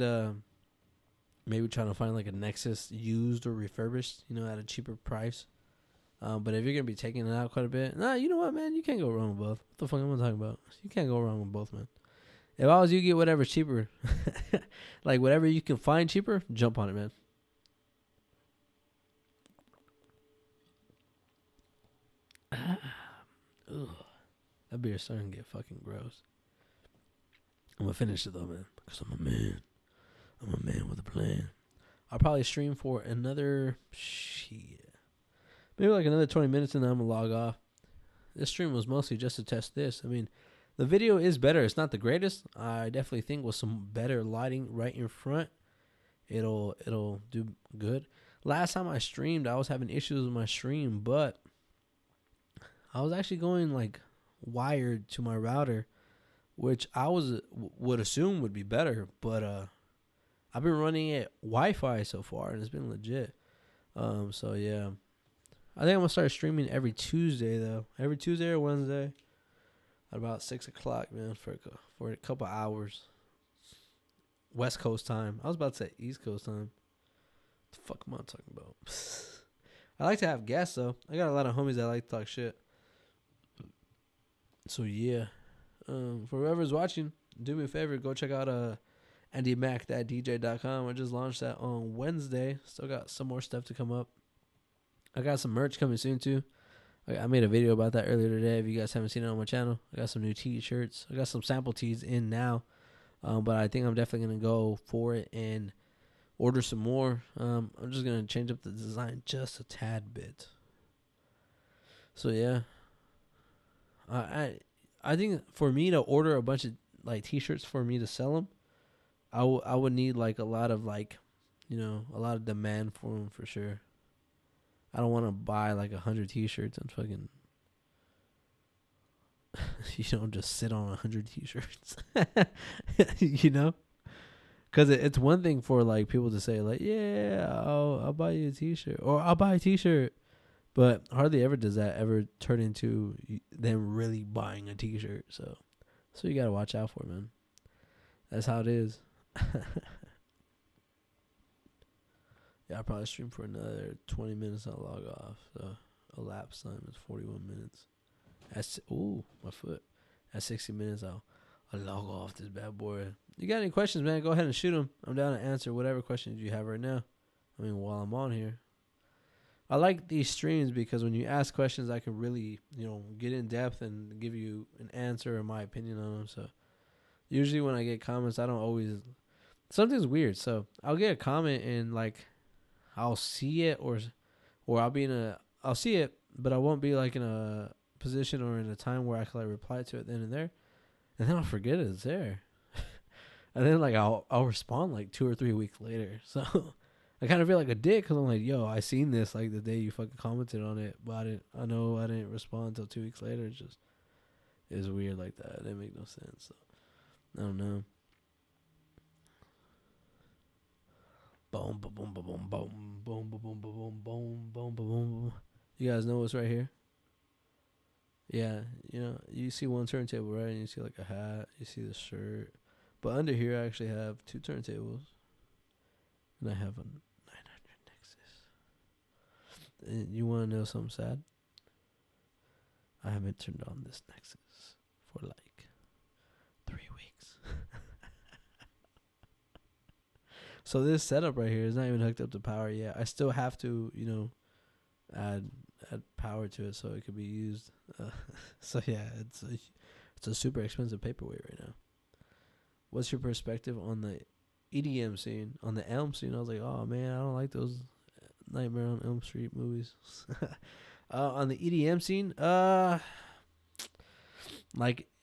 maybe trying to find like a Nexus used or refurbished, at a cheaper price. But if you're going to be taking it out quite a bit, you know what, man? You can't go wrong with both. What the fuck am I talking about? You can't go wrong with both, man. If I was you, get whatever's cheaper. Like, whatever you can find cheaper, jump on it, man. Ugh. That beer's starting to get fucking gross. I'm going to finish it, though, man. Because I'm a man. I'm a man with a plan. I'll probably stream for another... maybe like another 20 minutes and then I'm going to log off. This stream was mostly just to test this. The video is better. It's not the greatest. I definitely think with some better lighting right in front, it'll do good. Last time I streamed, I was having issues with my stream, but I was actually going like wired to my router, which I would assume would be better, but I've been running it Wi-Fi so far and it's been legit. So yeah. I think I'm gonna start streaming every Tuesday though. Every Tuesday or Wednesday at about 6 o'clock, man, for a couple hours. West Coast time. I was about to say East Coast time. What the fuck am I talking about? I like to have guests though. I got a lot of homies that like to talk shit. So yeah. For whoever's watching, do me a favor, go check out AndyMac.dj.com. I just launched that on Wednesday. Still got some more stuff to come up. I got some merch coming soon too. I made a video about that earlier today. If you guys haven't seen it on my channel, I got some new t-shirts. I got some sample tees in now, but I think I'm definitely gonna go for it and order some more. I'm just gonna change up the design just a tad bit. So yeah, I think for me to order a bunch of like t-shirts for me to sell them, I would need like a lot of like, a lot of demand for them for sure. I don't want to buy like 100 t-shirts and fucking, just sit on 100 t-shirts, because it's one thing for like people to say like, yeah, I'll buy you a t-shirt or I'll buy a t-shirt, but hardly ever does that ever turn into them really buying a t-shirt. So you gotta watch out for it, man. That's how it is. Yeah, I'll probably stream for another 20 minutes. I'll log off. So elapsed time is 41 minutes. My foot. At 60 minutes, I'll log off this bad boy. You got any questions, man? Go ahead and shoot them. I'm down to answer whatever questions you have right now. I mean, while I'm on here. I like these streams because when you ask questions, I can really, get in depth and give you an answer or my opinion on them. So usually when I get comments, I don't always... Something's weird. So I'll get a comment and like... I'll see it or I'll see it, but I won't be like in a position or in a time where I can like reply to it then and there, and then I'll forget it's there, and then like I'll respond like 2 or 3 weeks later. So I kind of feel like a dick because I'm like, yo, I seen this like the day you fucking commented on it, but I didn't respond until 2 weeks later. It was weird like that. It didn't make no sense. So I don't know. Boom, boom, boom, boom, boom, boom, boom, boom, boom, boom, boom, boom, boom. You guys know what's right here? Yeah, you see one turntable, right? And you see like a hat. You see the shirt. But under here, I actually have 2 turntables. And I have a 900 Nexus. And you want to know something sad? I haven't turned on this Nexus for like 3 weeks. So this setup right here is not even hooked up to power yet. I still have to, add power to it so it could be used. So yeah, it's a super expensive paperweight right now. What's your perspective on the EDM scene? On the Elm scene, I was like, oh man, I don't like those Nightmare on Elm Street movies. On the EDM scene,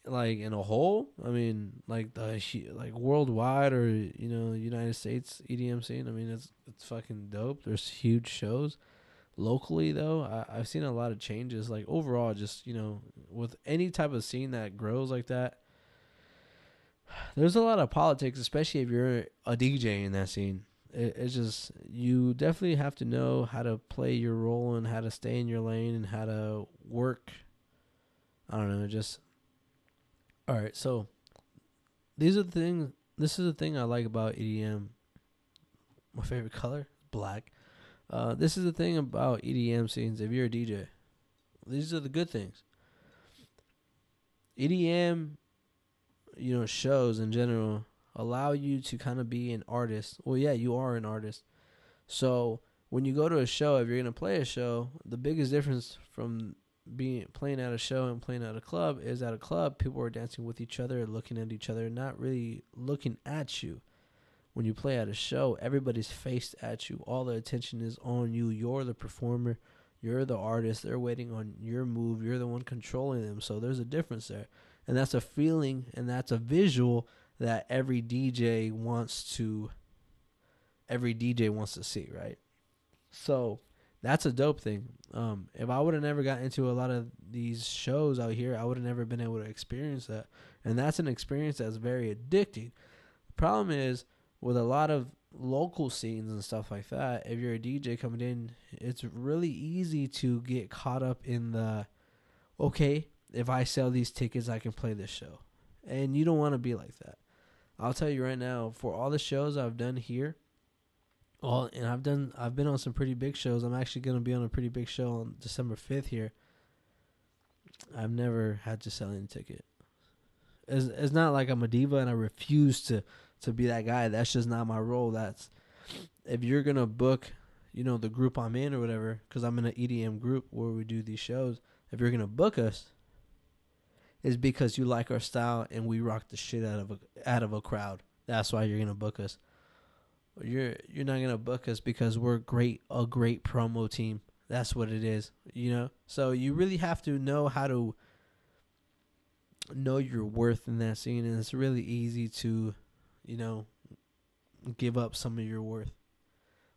like in a whole, I mean, like like worldwide or United States EDM scene. I mean, it's fucking dope. There's huge shows. Locally though, I've seen a lot of changes. Like overall, just with any type of scene that grows like that, there's a lot of politics, especially if you're a DJ in that scene. It's just, you definitely have to know how to play your role and how to stay in your lane and how to work. I don't know, just. All right, so these are the things. This is the thing I like about EDM. My favorite color, black. This is the thing about EDM scenes. If you're a DJ, these are the good things. EDM, shows in general allow you to kind of be an artist. Well, yeah, you are an artist. So when you go to a show, if you're gonna play a show, the biggest difference from playing at a show and playing at a club is at a club people are dancing with each other, looking at each other, not really looking at you. When you play at a show, everybody's faced at you. All the attention is on you. You're the performer. You're the artist. They're waiting on your move. You're the one controlling them. So there's a difference there. And that's a feeling and that's a visual that every DJ wants to see, right? So that's a dope thing. If I would have never got into a lot of these shows out here, I would have never been able to experience that. And that's an experience that's very addicting. The problem is with a lot of local scenes and stuff like that, if you're a DJ coming in, it's really easy to get caught up in the, okay, if I sell these tickets, I can play this show. And you don't want to be like that. I'll tell you right now, for all the shows I've done here, I've been on some pretty big shows. I'm actually going to be on a pretty big show on December 5th here. I've never had to sell any ticket. It's not like I'm a diva and I refuse to be that guy. That's just not my role. That's, if you're going to book, the group I'm in or whatever, because I'm in an EDM group where we do these shows. If you're going to book us, it's because you like our style and we rock the shit out of a crowd. That's why you're going to book us. You're not going to book us because we're a great promo team. That's what it is, So you really have to know how to know your worth in that scene, and it's really easy to, give up some of your worth.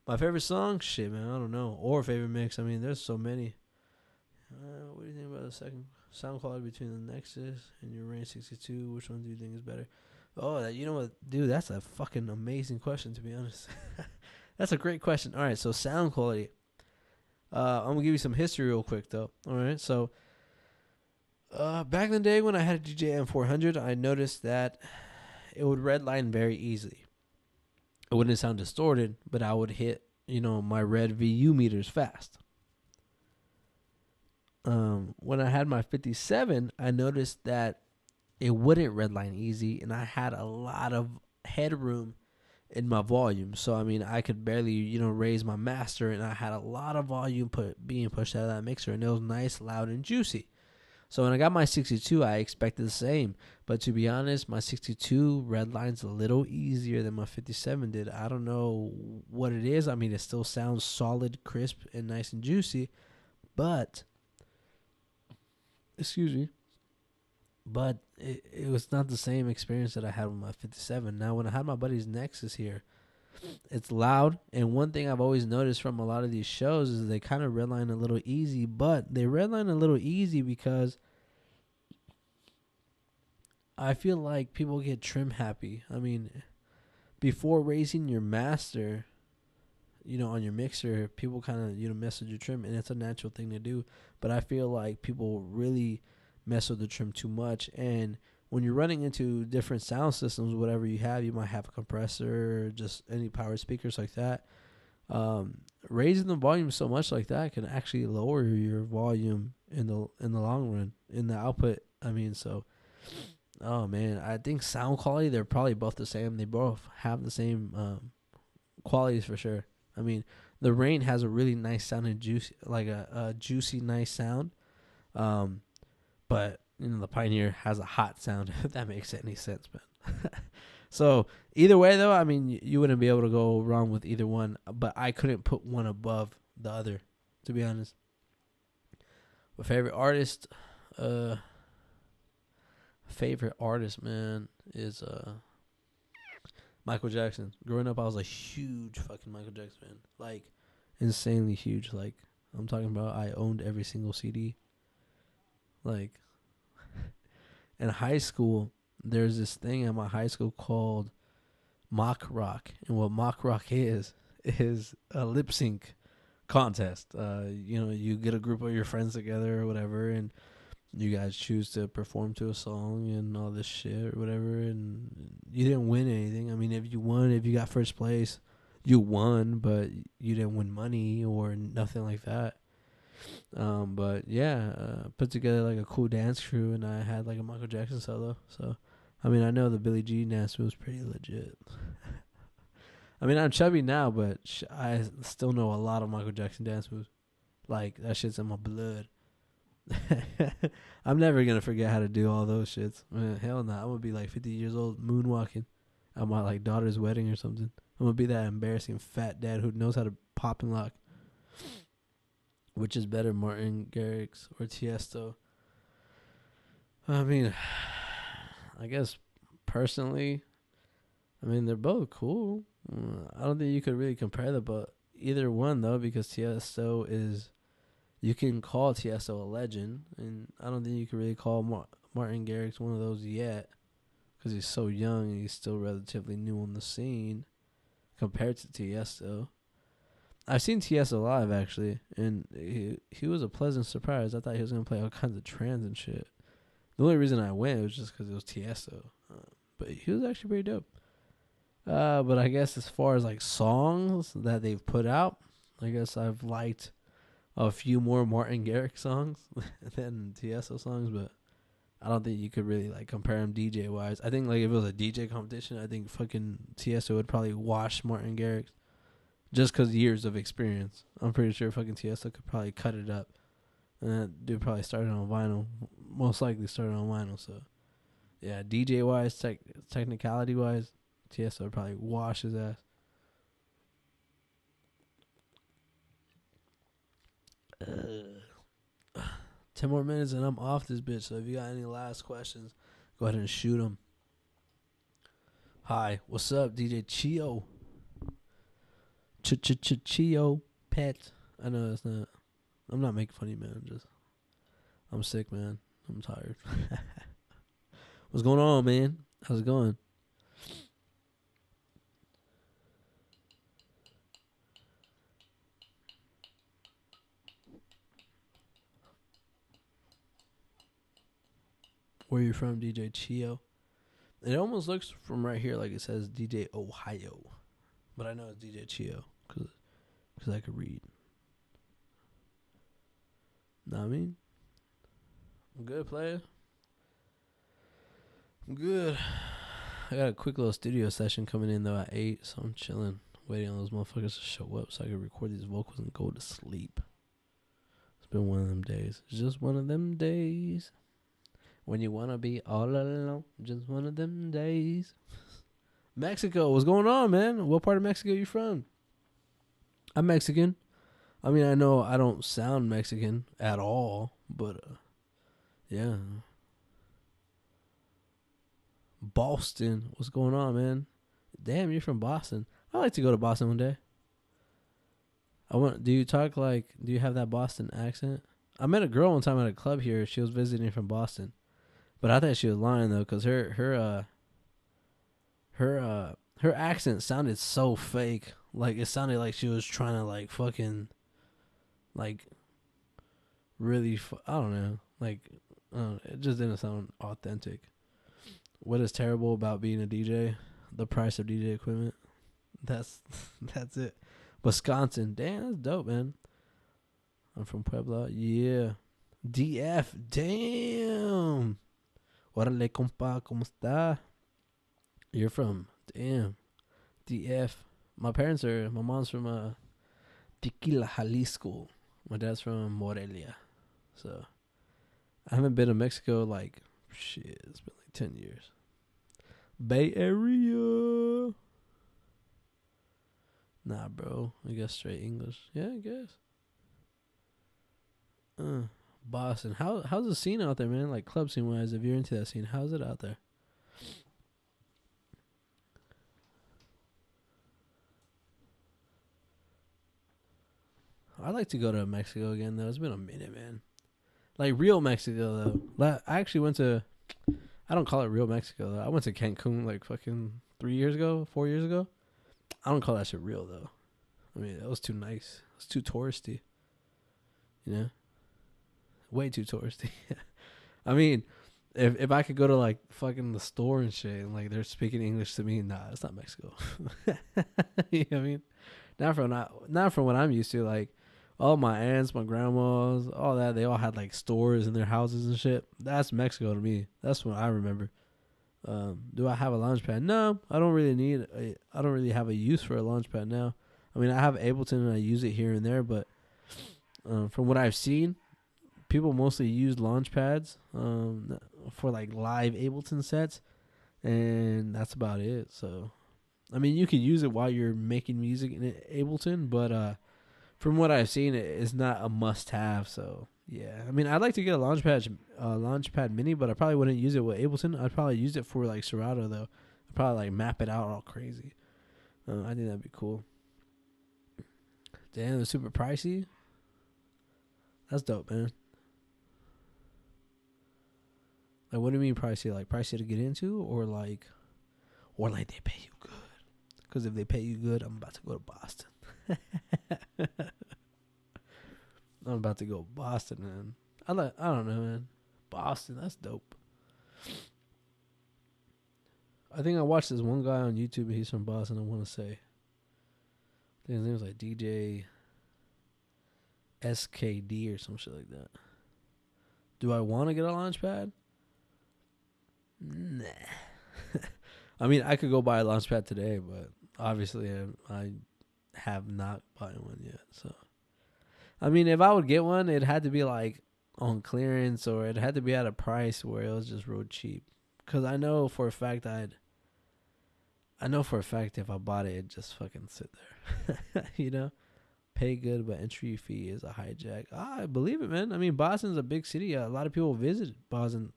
My favorite song? Shit, man, I don't know. Or favorite mix? I mean, there's so many. What do you think about the second sound quality between the Nexus and your Range 62? Which one do you think is better? Oh, you know what, dude? That's a fucking amazing question, to be honest. That's a great question. All right, so sound quality. I'm gonna give you some history real quick, though. All right, so back in the day when I had a DJ M400, I noticed that it would redline very easily. It wouldn't sound distorted, but I would hit, my red VU meters fast. When I had my 57, I noticed that it wouldn't redline easy, and I had a lot of headroom in my volume. So, I mean, I could barely, raise my master, and I had a lot of volume being pushed out of that mixer, and it was nice, loud, and juicy. So when I got my 62, I expected the same. But to be honest, my 62 redlines a little easier than my 57 did. I don't know what it is. I mean, it still sounds solid, crisp, and nice and juicy. But, excuse me. But it was not the same experience that I had with my 57. Now, when I had my buddy's Nexus here, it's loud. And one thing I've always noticed from a lot of these shows is they kind of redline a little easy. But they redline a little easy because I feel like people get trim happy. I mean, before raising your master, on your mixer, people kind of, mess with your trim. And it's a natural thing to do. But I feel like people really mess with the trim too much. And when you're running into different sound systems, whatever you might have a compressor or just any power speakers like that. Raising the volume so much like that can actually lower your volume in the long run, in the output. I mean, so, oh man, I think sound quality, they're probably both the same. They both have the same qualities for sure. I mean, the Rain has a really nice sounding juicy, like a juicy, nice sound. But, the Pioneer has a hot sound, if that makes any sense, man. So, either way, though, I mean, you wouldn't be able to go wrong with either one. But I couldn't put one above the other, to be honest. My favorite artist, man, is Michael Jackson. Growing up, I was a huge fucking Michael Jackson fan. Like, insanely huge. Like, I'm talking about I owned every single CD. Like, in high school, there's this thing at my high school called mock rock. And what mock rock is a lip sync contest. You get a group of your friends together or whatever, and you guys choose to perform to a song and all this shit or whatever. And you didn't win anything. I mean, if you got first place, you won, but you didn't win money or nothing like that. But yeah, put together like a cool dance crew, and I had like a Michael Jackson solo. So, I mean, I know the Billie Jean dance was pretty legit. I mean, I'm chubby now, but I still know a lot of Michael Jackson dance moves. Like, that shit's in my blood. I'm never gonna forget how to do all those shits. Man, hell no. I'm gonna be like 50 years old moonwalking at my like daughter's wedding or something. I'm gonna be that embarrassing fat dad who knows how to pop and lock. Which is better, Martin Garrix or Tiesto? I mean, I guess personally, I mean, they're both cool. I don't think you could really compare them, but either one, though, because Tiesto is, you can call Tiesto a legend, and I don't think you can really call Martin Garrix one of those yet, because he's so young and he's still relatively new on the scene. compared to Tiesto. I've seen Tiesto live actually, and he was a pleasant surprise. I thought he was gonna play all kinds of trance and shit. The only reason I went was just because it was Tiesto, but he was actually pretty dope. But I guess as far as like songs that they've put out, I guess I've liked a few more Martin Garrix songs than Tiesto songs, but I don't think you could really like compare them DJ wise. I think like if it was a DJ competition, I think fucking Tiesto would probably wash Martin Garrix just because years of experience. I'm pretty sure fucking Tiesto could probably cut it up, and that dude probably started on vinyl, most likely started on vinyl. So yeah, DJ wise, technicality wise, Tiesto would probably wash his ass. 10 more minutes and I'm off this bitch. So if you got any last questions, go ahead and shoot them. Hi, what's up, DJ Chio? Chio Pet. I know it's not. I'm not making fun of you, man. I'm sick, man. I'm tired. What's going on, man? How's it going? Where you from, DJ Chio? It almost looks from right here like it says DJ Ohio, but I know it's DJ Chio because I could read. Know what I mean? I'm good, player. I'm good. I got a quick little studio session coming in though at 8, so I'm chilling, waiting on those motherfuckers to show up so I can record these vocals and go to sleep. It's been one of them days. It's just one of them days. When you want to be all alone, just one of them days. Mexico, what's going on, man? What part of Mexico are you from? I'm Mexican. I mean, I know I don't sound Mexican at all, but yeah. Boston, what's going on, man? Damn, you're from Boston. I'd like to go to Boston one day. Do you have that Boston accent? I met a girl one time at a club here. She was visiting from Boston. But I thought she was lying though, cause her accent sounded so fake. Like it sounded like she was trying to like fucking, like, really. I don't know. Like, it just didn't sound authentic. What is terrible about being a DJ? The price of DJ equipment. That's it. Wisconsin, damn, that's dope, man. I'm from Puebla. Yeah, DF, damn. Órale, compa, ¿cómo está? You're from, damn, DF. My mom's from Tequila, Jalisco. My dad's from Morelia. So, I haven't been to Mexico, like, shit, it's been like 10 years. Bay Area. Nah, bro. I guess straight English. Yeah, I guess. Boston. How's the scene out there, man? Like club scene wise, if you're into that scene, how's it out there? I'd like to go to Mexico again though. It's been a minute, man. Like real Mexico though. I actually went to. I don't call it real Mexico though. I went to Cancun like fucking 4 years ago. I don't call that shit real though. I mean, that was too nice. It was too touristy. You know? Way too touristy. I mean, if I could go to like fucking the store and shit and like they're speaking English to me, nah, it's not Mexico. You know what I mean? Not from what I'm used to. Like all my aunts, my grandmas, all that, they all had like stores in their houses and shit. That's Mexico to me. That's what I remember. Do I have a launch pad? No, I don't really have a use for a launch pad now. I mean, I have Ableton and I use it here and there, but from what I've seen, people mostly use launch pads for like live Ableton sets, and that's about it. So, I mean, you can use it while you're making music in Ableton, but from what I've seen, it's not a must-have. So, yeah, I mean, I'd like to get a Launchpad Mini, but I probably wouldn't use it with Ableton. I'd probably use it for like Serato though. I'd probably like map it out all crazy. I think that'd be cool. Damn, it's super pricey. That's dope, man. Like, what do you mean pricey? Like pricey to get into, or like they pay you good? Because if they pay you good, I'm about to go to Boston. I'm about to go Boston, man. I don't know, man. Boston, that's dope. I think I watched this one guy on YouTube. He's from Boston. I want to say, I think his name was like DJ SKD or some shit like that. Do I want to get a launch pad? Nah. I mean, I could go buy a launch pad today, but obviously I have not bought one yet. So, I mean, if I would get one, it had to be like on clearance, or it had to be at a price where it was just real cheap. Because I know for a fact if I bought it, it'd just fucking sit there. You know? Pay good, but entry fee is a hijack. I believe it, man. I mean, Boston's a big city. A lot of people visit Boston,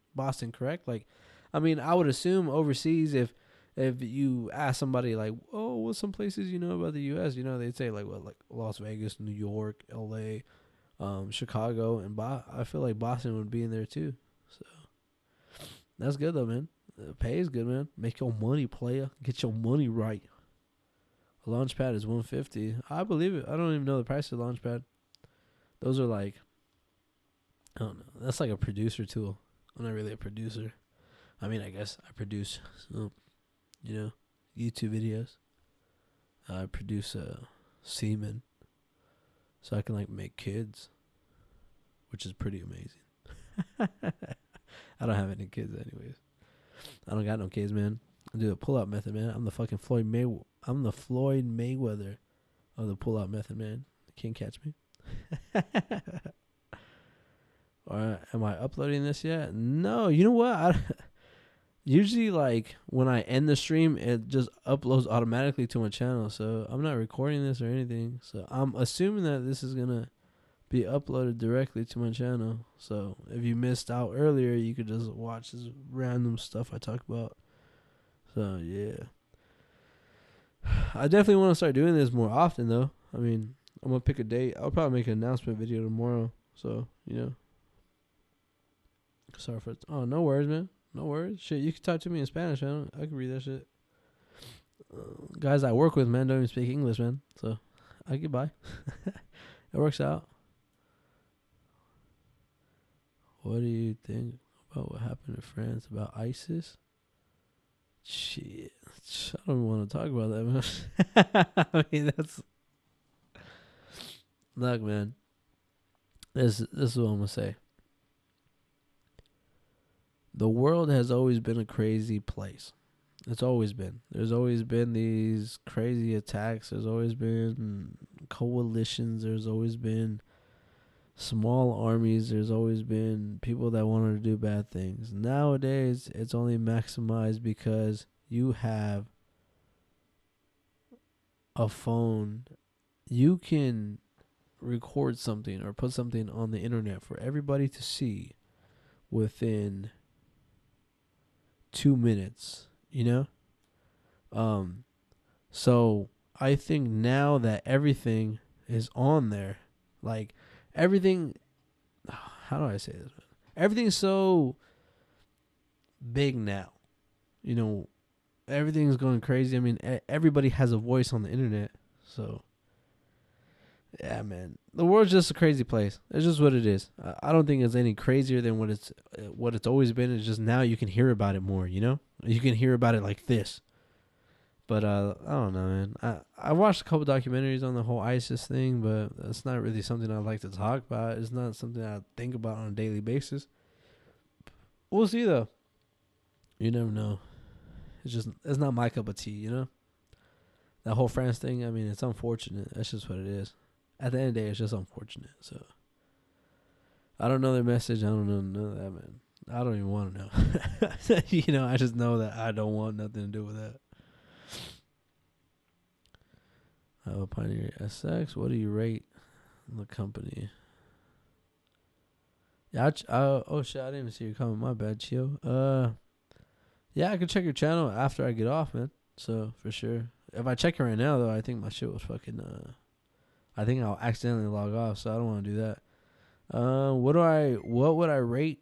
correct? Like, I mean, I would assume overseas, if you ask somebody like, oh, what's some places you know about the U.S., you know, they'd say like, what, like Las Vegas, New York, L.A., Chicago, and I feel like Boston would be in there too. So that's good though, man. The pay is good, man. Make your money, player. Get your money right. A launch pad is $150. I believe it. I don't even know the price of the launch pad. Those are like, I don't know. That's like a producer tool. I'm not really a producer. I mean, I guess I produce, YouTube videos. I produce semen, so I can like make kids, which is pretty amazing. I don't have any kids, anyways. I don't got no kids, man. I do the pull-out method, man. I'm the fucking Floyd Mayweather of the pull-out method, man. You can't catch me. Or am I uploading this yet? No. You know what? Usually, like, when I end the stream, it just uploads automatically to my channel. So I'm not recording this or anything. So I'm assuming that this is going to be uploaded directly to my channel. So if you missed out earlier, you could just watch this random stuff I talk about. So, yeah. I definitely want to start doing this more often, though. I mean, I'm going to pick a date. I'll probably make an announcement video tomorrow. So, Sorry for... Oh, no worries, man. No worries. Shit, you can talk to me in Spanish, man. I can read that shit. Guys I work with, man, don't even speak English, man. So, I get by. It works out. What do you think about what happened in France about ISIS? Shit. I don't even want to talk about that, man. I mean, that's... Look, man. This is what I'm going to say. The world has always been a crazy place. It's always been. There's always been these crazy attacks. There's always been coalitions. There's always been small armies. There's always been people that wanted to do bad things. Nowadays, it's only maximized because you have a phone. You can record something or put something on the internet for everybody to see within 2 minutes, So I think now that everything is on there, like everything, how do I say this? Everything's so big now, everything's going crazy. I mean, everybody has a voice on the internet. So yeah, man, the world's just a crazy place. It's just what it is. I don't think it's any crazier than what it's always been. It's just now you can hear about it more, You can hear about it like this. But I don't know, man. I watched a couple documentaries on the whole ISIS thing, but it's not really something I like to talk about. It's not something I think about on a daily basis. We'll see, though. You never know. It's not my cup of tea, That whole France thing, I mean, it's unfortunate. That's just what it is. At the end of the day, it's just unfortunate. So I don't know their message. I don't know none of that, man. I don't even want to know. I just know that I don't want nothing to do with that. Pioneer SX. What do you rate the company? Yeah. Oh shit! I didn't even see your comment. My bad, Chio. Yeah, I can check your channel after I get off, man. So for sure. If I check it right now, though, I think my shit was fucking. I think I'll accidentally log off, so I don't want to do that. What would I rate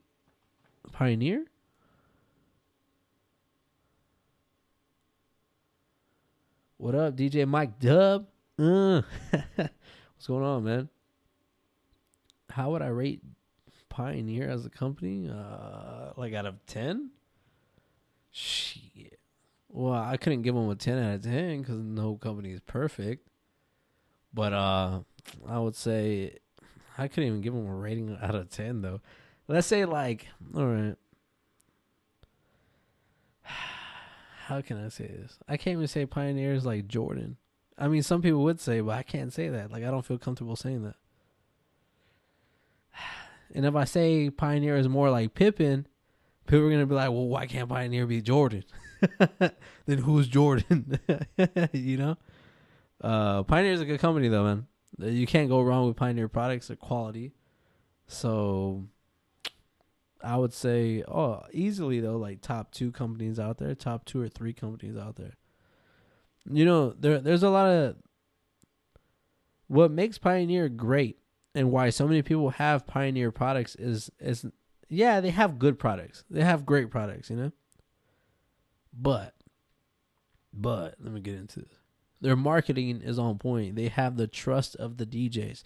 What up, DJ Mike Dub? What's going on, man? How would I rate Pioneer as a company? Like out of 10? Shit. Well, I couldn't give them a 10 out of 10 because no company is perfect. But I would say I couldn't even give them a rating out of 10, though. Let's say, like, all right. How can I say this? I can't even say Pioneer is like Jordan. I mean, some people would say, but I can't say that. Like, I don't feel comfortable saying that. And if I say Pioneer is more like Pippen, people are going to be like, well, why can't Pioneer be Jordan? Then who's Jordan? You know? Pioneer is a good company, though, man. You can't go wrong with Pioneer products or quality. So I would say, easily, though, like top 2 companies out there, top 2 or 3 companies out there. You know, there's a lot of what makes Pioneer great and why so many people have Pioneer products is yeah, they have good products. They have great products, you know? But let me get into this. Their marketing is on point. They have the trust of the DJs.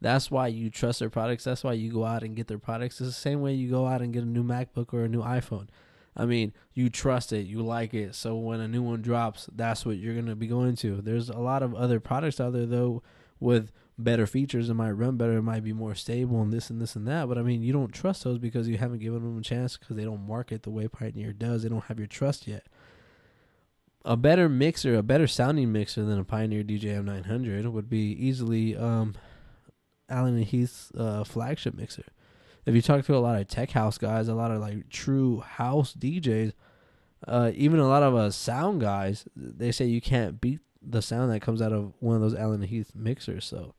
That's why you trust their products. That's why you go out and get their products. It's the same way you go out and get a new MacBook or a new iPhone. I mean, you trust it. You like it. So when a new one drops, that's what you're going to be going to. There's a lot of other products out there, though, with better features. It might run better. It might be more stable and this and this and that. But, I mean, you don't trust those because you haven't given them a chance because they don't market the way Pioneer does. They don't have your trust yet. A better mixer, a better sounding mixer than a Pioneer DJM 900 would be easily Allen & Heath's flagship mixer. If you talk to a lot of tech house guys, a lot of like true house DJs, even a lot of sound guys, they say you can't beat the sound that comes out of one of those Allen & Heath mixers. So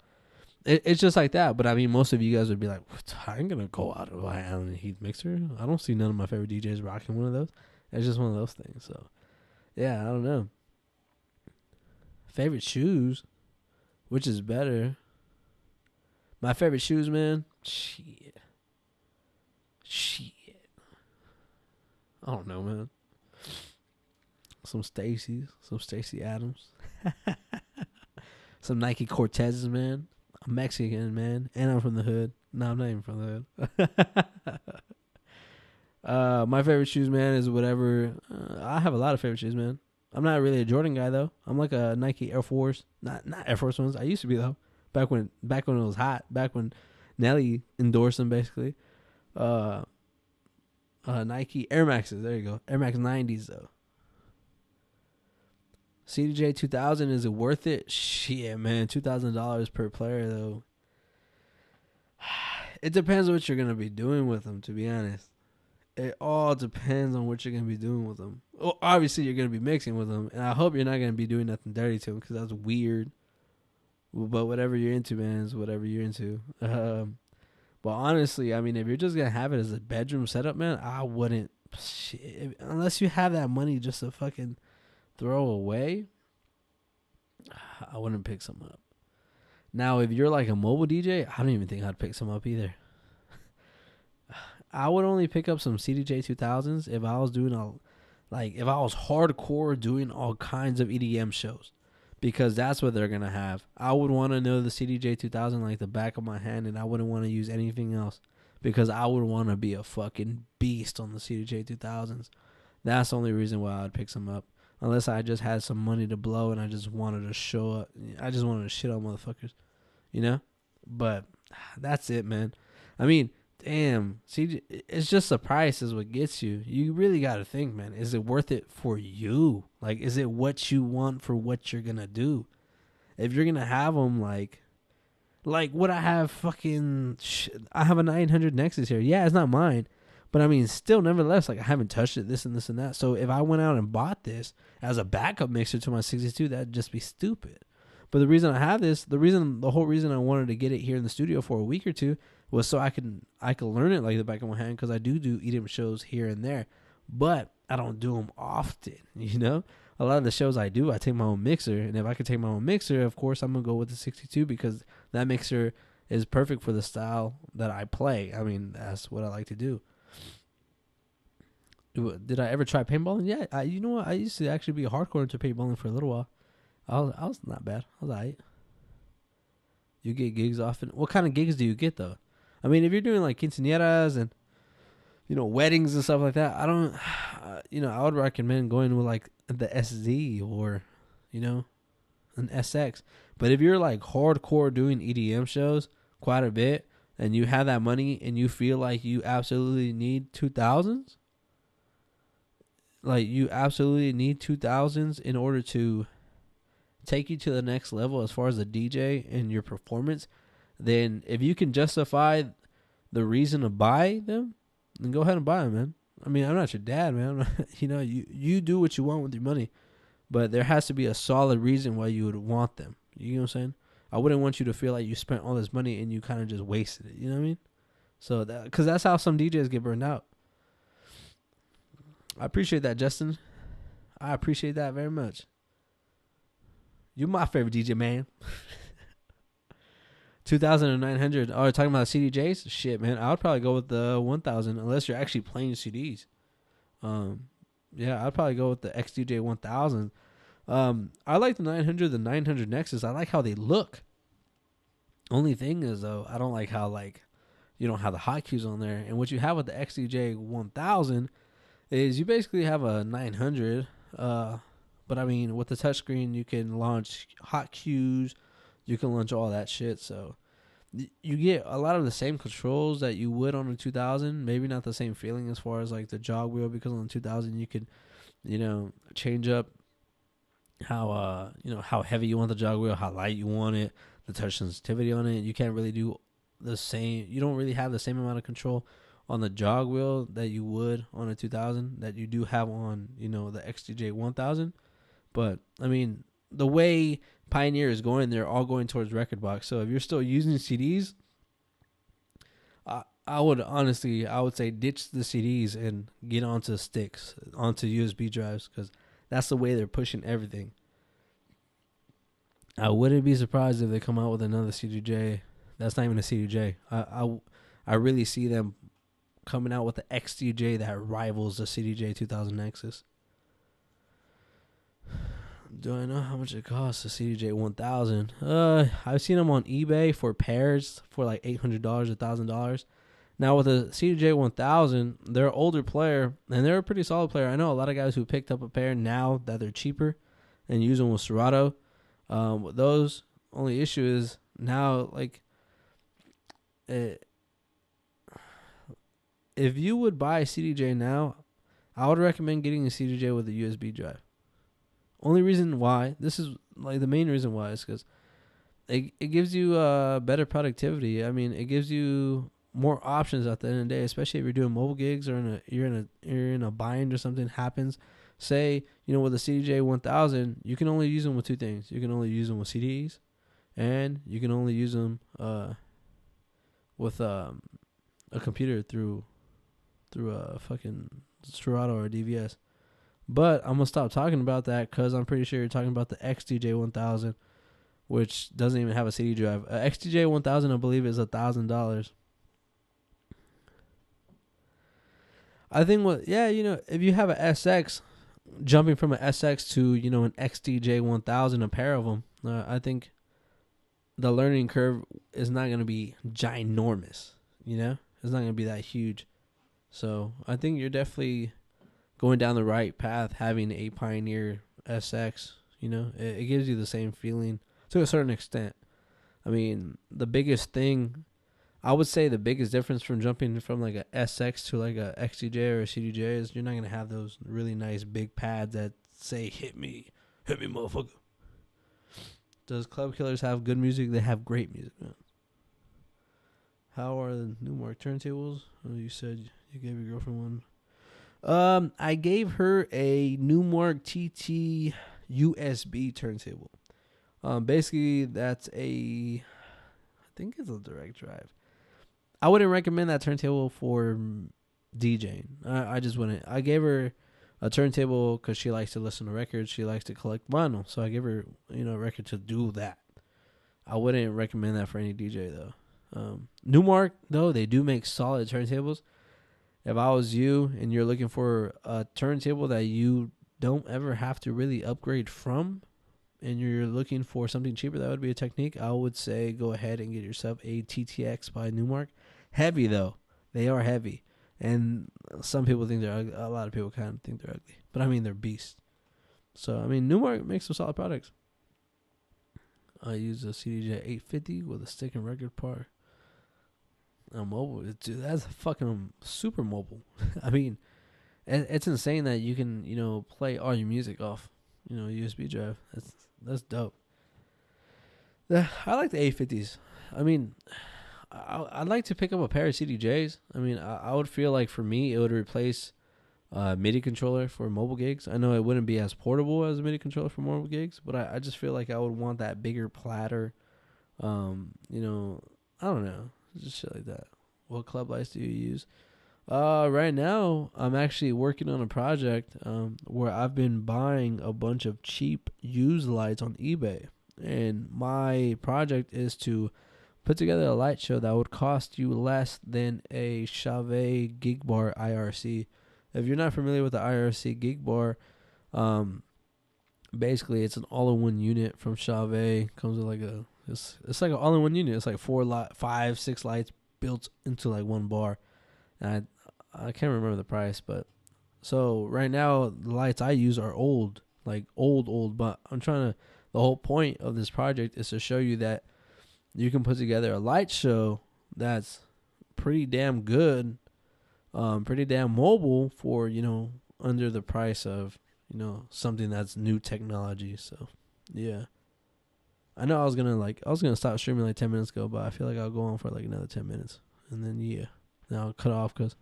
it's just like that. But I mean, most of you guys would be like, I ain't gonna go out and buy an Allen & Heath mixer. I don't see none of my favorite DJs rocking one of those. It's just one of those things. So yeah, I don't know. Favorite shoes, which is better? My favorite shoes, man. Shit. I don't know, man. Some Stacy Adams. Some Nike Cortezes, man. I'm Mexican, man. And I'm from the hood. No, I'm not even from the hood. My favorite shoes, man, is whatever. I have a lot of favorite shoes, man. I'm not really a Jordan guy, though. I'm like a Nike Air Force. Not Air Force Ones. I used to be, though. Back when it was hot. Back when Nelly endorsed them, basically. Nike Air Maxes. There you go. Air Max 90s, though. CDJ 2000, is it worth it? Shit, man. $2,000 per player, though. It depends on what you're going to be doing with them, to be honest. It all depends on what you're going to be doing with them. Well, obviously, you're going to be mixing with them. And I hope you're not going to be doing nothing dirty to them because that's weird. But whatever you're into, man, is whatever you're into. But honestly, I mean, if you're just going to have it as a bedroom setup, man, I wouldn't. Shit, unless you have that money just to fucking throw away, I wouldn't pick some up. Now, if you're like a mobile DJ, I don't even think I'd pick some up either. I would only pick up some CDJ 2000s if I was doing if I was hardcore doing all kinds of EDM shows. Because that's what they're going to have. I would want to know the CDJ 2000 like the back of my hand, and I wouldn't want to use anything else. Because I would want to be a fucking beast on the CDJ 2000s. That's the only reason why I'd pick some up. Unless I just had some money to blow and I just wanted to show up. I just wanted to shit on motherfuckers. You know? But that's it, man. I mean, damn. CJ, it's just the price is what gets you. You really got to think, man. Is it worth it for you? Like, is it what you want for what you're going to do? If you're going to have them, like what I have I have a 900 Nexus here. Yeah, it's not mine. But, I mean, still, nevertheless, like, I haven't touched it, this and this and that. So, if I went out and bought this as a backup mixer to my 62, that'd just be stupid. But the reason I have this, the whole reason I wanted to get it here in the studio for a week or two was so I could learn it like the back of my hand because I do EDM shows here and there. But I don't do them often, you know? A lot of the shows I do, I take my own mixer. And if I could take my own mixer, of course, I'm going to go with the 62 because that mixer is perfect for the style that I play. I mean, that's what I like to do. Did I ever try paintballing? Yeah, you know what? I used to actually be hardcore into paintballing for a little while. I was not bad. I was alright. You get gigs often. What kind of gigs do you get though? I mean, if you're doing like quinceañeras and weddings and stuff like that, I don't. I would recommend going with like the SZ or, an SX. But if you're like hardcore doing EDM shows quite a bit and you have that money and you feel like you absolutely need 2000s, like you absolutely need 2000s in order to take you to the next level as far as a DJ and your performance, then if you can justify the reason to buy them, then go ahead and buy them, man. I mean, I'm not your dad, man. You do what you want with your money, but there has to be a solid reason why you would want them. You know what I'm saying? I wouldn't want you to feel like you spent all this money and you kind of just wasted it. You know what I mean? So because that's how some DJs get burned out. I appreciate that, Justin. I appreciate that very much. You're my favorite DJ, man. 2,900. Oh, talking about CDJs? Shit, man. I would probably go with the 1,000 unless you're actually playing CDs. Yeah, I'd probably go with the XDJ 1000. I like the 900, the 900 Nexus. I like how they look. Only thing is, though, I don't like how, you don't have the hotkeys on there. And what you have with the XDJ 1000 is you basically have a 900. But, I mean, with the touchscreen, you can launch hotkeys. You can launch all that shit. So, you get a lot of the same controls that you would on a 2000. Maybe not the same feeling as far as, the jog wheel. Because on the 2000, you could, change up how, how heavy you want the jog wheel, how light you want it, the touch sensitivity on it. You can't really do the same. You don't really have the same amount of control on the jog wheel that you would on a 2000 that you do have on, the XDJ 1000. But, I mean, the way Pioneer is going, they're all going towards record box. So if you're still using CDs, I would say ditch the CDs and get onto sticks, onto USB drives, because that's the way they're pushing everything. I wouldn't be surprised if they come out with another CDJ. That's not even a CDJ. I really see them coming out with the XDJ that rivals the CDJ 2000 Nexus. Do I know how much it costs, the CDJ 1000? I've seen them on eBay for pairs for like $800, $1,000. Now with the CDJ 1000, they're an older player and they're a pretty solid player. I know a lot of guys who picked up a pair now that they're cheaper and use them with Serato. With those, only issue is now if you would buy a CDJ now, I would recommend getting a CDJ with a USB drive. Only reason why, this is the main reason why, is because it gives you better productivity. I mean, it gives you more options at the end of the day, especially if you're doing mobile gigs or you're in a bind or something happens. Say, with a CDJ 1000, you can only use them with two things. You can only use them with CDs, and you can only use them with a computer through a fucking Serato or DVS. But I'm going to stop talking about that because I'm pretty sure you're talking about the XDJ 1000, which doesn't even have a CD drive. XDJ 1000, I believe, is $1,000. I think if you have an SX, jumping from an SX to, an XDJ 1000, a pair of them, I think the learning curve is not going to be ginormous, It's not going to be that huge. So I think you're definitely going down the right path having a Pioneer SX. It gives you the same feeling to a certain extent. I mean, the biggest thing, I would say the biggest difference from jumping from like a SX to like a XDJ or a CDJ is you're not going to have those really nice big pads that say, hit me, motherfucker. Does Club Killers have good music? They have great music, man. How are the Newmark turntables? Oh, you said you gave your girlfriend one. I gave her a Newmark TT USB turntable. Basically, that's I think it's a direct drive. I wouldn't recommend that turntable for DJing. I just wouldn't. I gave her a turntable because she likes to listen to records. She likes to collect vinyl. So I gave her, a record to do that. I wouldn't recommend that for any DJ, though. Newmark, though, they do make solid turntables. If I was you and you're looking for a turntable that you don't ever have to really upgrade from and you're looking for something cheaper that would be a Technique, I would say go ahead and get yourself a TTX by Newmark. Heavy though, they are heavy, and some people think they're ugly. A lot of people kind of think they're ugly, but I mean they're beasts. So I mean Newmark makes some solid products. I use a CDJ 850 with a stick and record part. A mobile, dude, that's fucking super mobile. I mean, it's insane that you can, play all your music off, USB drive. That's dope. I like the 850s. I mean, I'd like to pick up a pair of CDJs. I mean, I would feel like for me, it would replace MIDI controller for mobile gigs. I know it wouldn't be as portable as a MIDI controller for mobile gigs, but I just feel like I would want that bigger platter. I don't know. Just shit like that. What club lights do you use? Right now, I'm actually working on a project where I've been buying a bunch of cheap used lights on eBay. And my project is to put together a light show that would cost you less than a Chauvet Gig Bar IRC. If you're not familiar with the IRC Gig Bar, basically it's an all-in-one unit from Chauvet. Comes with it's like an all-in-one unit. It's like 5, 6 lights built into like one bar. And I can't remember the price, but so right now the lights I use are old, like old, but the whole point of this project is to show you that you can put together a light show that's pretty damn good, pretty damn mobile for, under the price of, something that's new technology. So, yeah. I know I was gonna stop streaming like 10 minutes ago, but I feel like I'll go on for like another 10 minutes. And then, yeah. Then I'll cut off because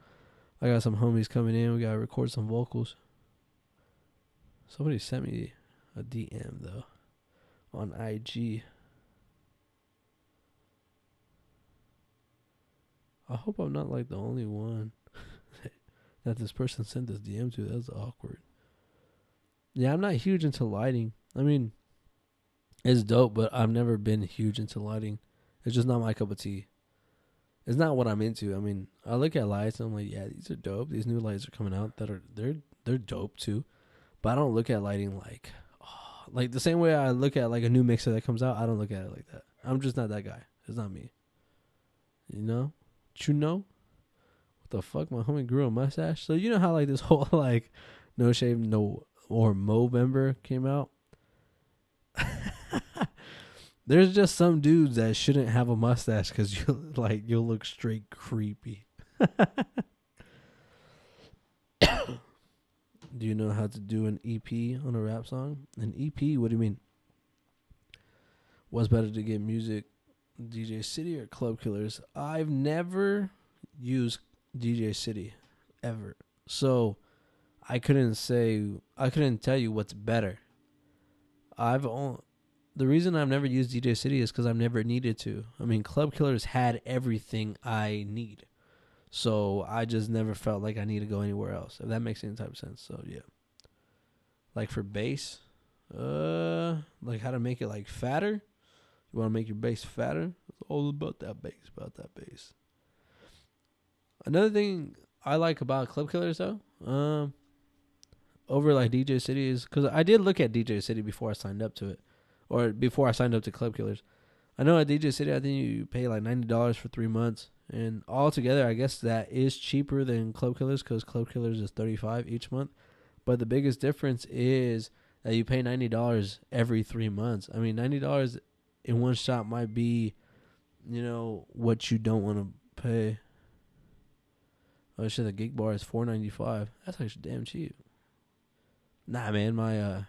I got some homies coming in. We gotta record some vocals. Somebody sent me a DM, though, on IG. I hope I'm not like the only one that this person sent this DM to. That's awkward. Yeah, I'm not huge into lighting. I mean, it's dope, but I've never been huge into lighting. It's just not my cup of tea. It's not what I'm into. I mean, I look at lights and I'm like, yeah, these are dope. These new lights are coming out they're dope too. But I don't look at lighting like the same way I look at like a new mixer that comes out. I don't look at it like that. I'm just not that guy. It's not me. You know? What the fuck? My homie grew a mustache. So you know how like this whole like No Shave No or Movember came out? There's just some dudes that shouldn't have a mustache because you'll look straight creepy. Do you know how to do an EP on a rap song? An EP? What do you mean? What's better to get music, DJ City or Club Killers? I've never used DJ City ever, so I couldn't tell you what's better. The reason I've never used DJ City is because I've never needed to. I mean, Club Killers had everything I need. So I just never felt like I need to go anywhere else, if that makes any type of sense. So, yeah. Like for bass, like how to make it like fatter. You want to make your bass fatter? It's all about that bass, Another thing I like about Club Killers, though, over like DJ City is because I did look at DJ City before I signed up to it. Or before I signed up to Club Killers. I know at DJ City, I think you pay like $90 for 3 months. And altogether, I guess that is cheaper than Club Killers because Club Killers is $35 each month. But the biggest difference is that you pay $90 every 3 months. I mean, $90 in one shot might be, what you don't want to pay. Oh, shit, the gig bar is $4.95. That's actually damn cheap. Nah, man, my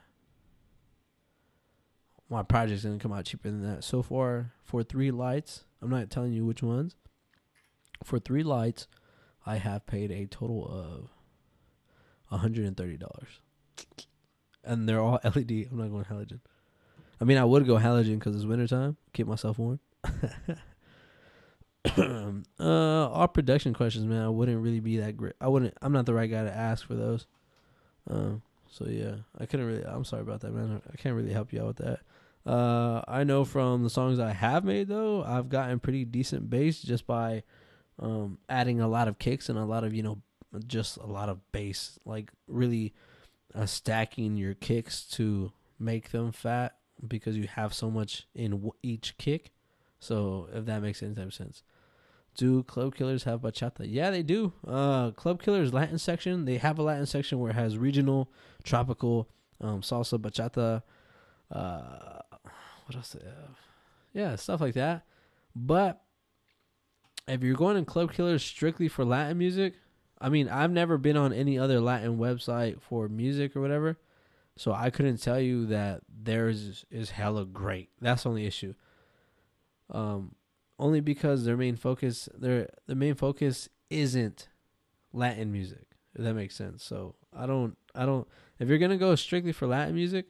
project's going to come out cheaper than that. So far, for 3 lights, I'm not telling you which ones. For 3 lights, I have paid a total of $130. And they're all LED. I'm not going halogen. I mean, I would go halogen because it's wintertime. Keep myself warm. All production questions, man, I wouldn't really be that great. I'm not the right guy to ask for those. So, yeah, I'm sorry about that, man. I can't really help you out with that. I know from the songs I have made, though, I've gotten pretty decent bass just by adding a lot of kicks and a lot of, just a lot of bass. Like, really stacking your kicks to make them fat because you have so much in each kick. So if that makes any type of sense. Do Club Killers have bachata? Yeah, they do. Club Killers Latin section. They have a Latin section where it has regional, tropical, salsa, bachata. What else? Yeah, stuff like that. But if you're going to Club Killers strictly for Latin music, I mean, I've never been on any other Latin website for music or whatever, so I couldn't tell you that theirs is hella great. That's the only issue. Only because their main focus isn't Latin music, if that makes sense. So I don't if you're gonna go strictly for Latin music,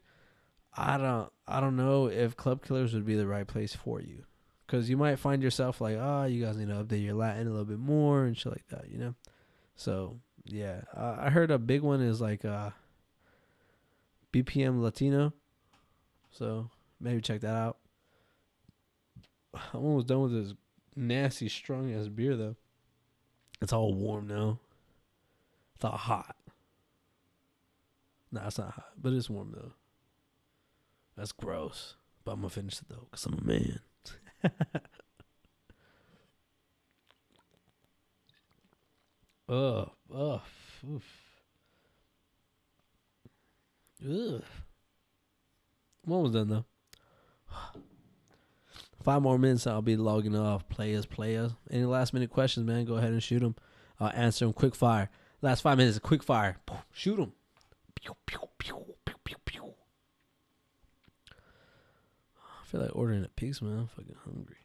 I don't know if Club Killers would be the right place for you, because you might find yourself like, you guys need to update your Latin a little bit more and shit like that, you know. So yeah, I heard a big one is like BPM Latino, so maybe check that out. I'm almost done with this nasty strong ass beer though. It's all warm now. It's all hot. Nah, it's not hot, but it's warm though. That's gross. But I'm gonna finish it though, because I'm a man. Oof. Ugh. I'm almost done though. 5 more minutes, I'll be logging off. Players. Any last minute questions, man? Go ahead and shoot them. I'll answer them quick fire. Last 5 minutes, quick fire. Shoot them. Pew, pew, pew, pew, pew, pew. I feel like ordering a pizza, man. I'm fucking hungry.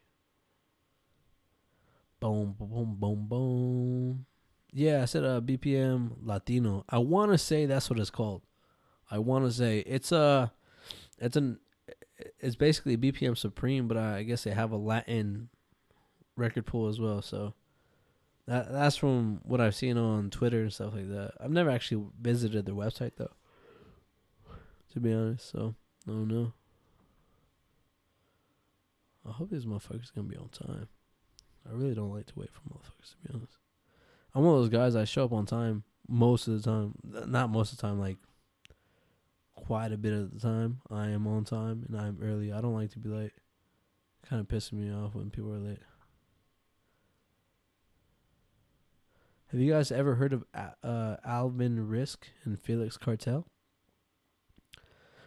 Boom, boom, boom, boom. Yeah, I said BPM Latino. I want to say that's what it's called. I want to say it's basically BPM Supreme, but I guess they have a Latin record pool as well. So that's from what I've seen on Twitter and stuff like that. I've never actually visited their website though, to be honest. So I don't know. I hope these motherfuckers gonna be on time. I really don't like to wait for motherfuckers, to be honest. I'm one of those guys, I show up on time most of the time. Not most of the time, like quite a bit of the time. I am on time and I'm early. I don't like to be late. Kind of pisses me off when people are late. Have you guys ever heard of Alvin Risk and Felix Cartel?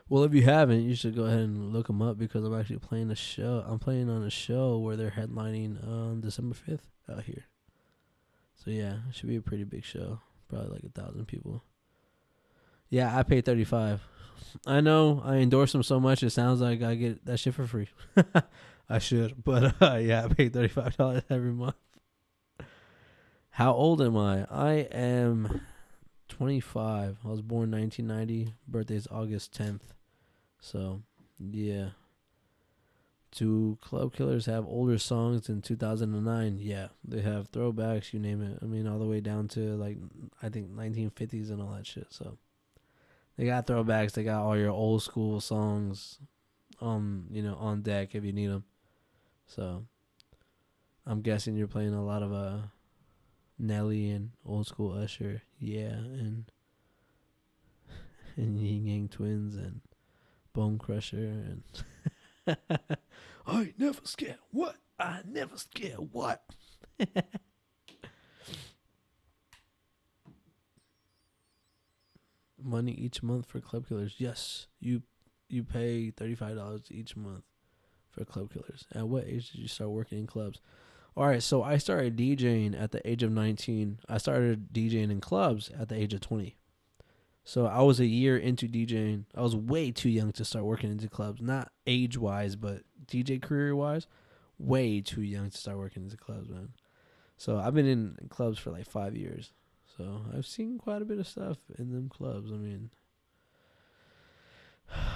Well, if you haven't, you should go ahead and look them up, because I'm actually playing a show. I'm playing on a show where they're headlining on December 5th out here. So yeah, it should be a pretty big show. Probably like 1,000 people. Yeah, I paid $35. I know I endorse them so much, it sounds like I get that shit for free. I should, but yeah, I paid $35 every month. How old am I? I am 25. I was born 1990. Birthday's August 10th. So, yeah. Do Club Killers have older songs in 2009? Yeah, they have throwbacks, you name it. I mean, all the way down to, like, I think 1950s and all that shit. So, they got throwbacks. They got all your old school songs, on deck if you need them. So, I'm guessing you're playing a lot of Nelly and old school Usher, yeah, and Yin Yang Twins and Bone Crusher and I ain't never scared. What? I never scared. What? Money each month for Club Killers. Yes, you pay $35 each month for Club Killers. At what age did you start working in clubs? All right, so I started DJing at the age of 19. I started DJing in clubs at the age of 20. So I was a year into DJing. I was way too young to start working into clubs. Not age-wise, but DJ career-wise. Way too young to start working into clubs, man. So I've been in clubs for like 5 years. So I've seen quite a bit of stuff in them clubs. I mean,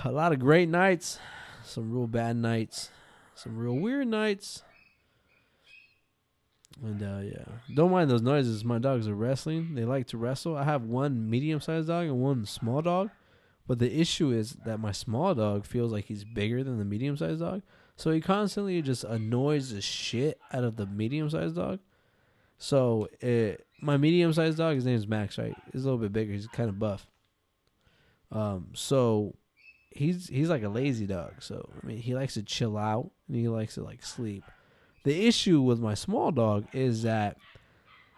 a lot of great nights. Some real bad nights. Some real weird nights. And yeah, don't mind those noises. My dogs are wrestling. They like to wrestle. I have one medium-sized dog and one small dog, but the issue is that my small dog feels like he's bigger than the medium-sized dog, so he constantly just annoys the shit out of the medium-sized dog. So my medium-sized dog, his name is Max, right? He's a little bit bigger. He's kind of buff. So he's like a lazy dog. So I mean, he likes to chill out and he likes to like sleep. The issue with my small dog is that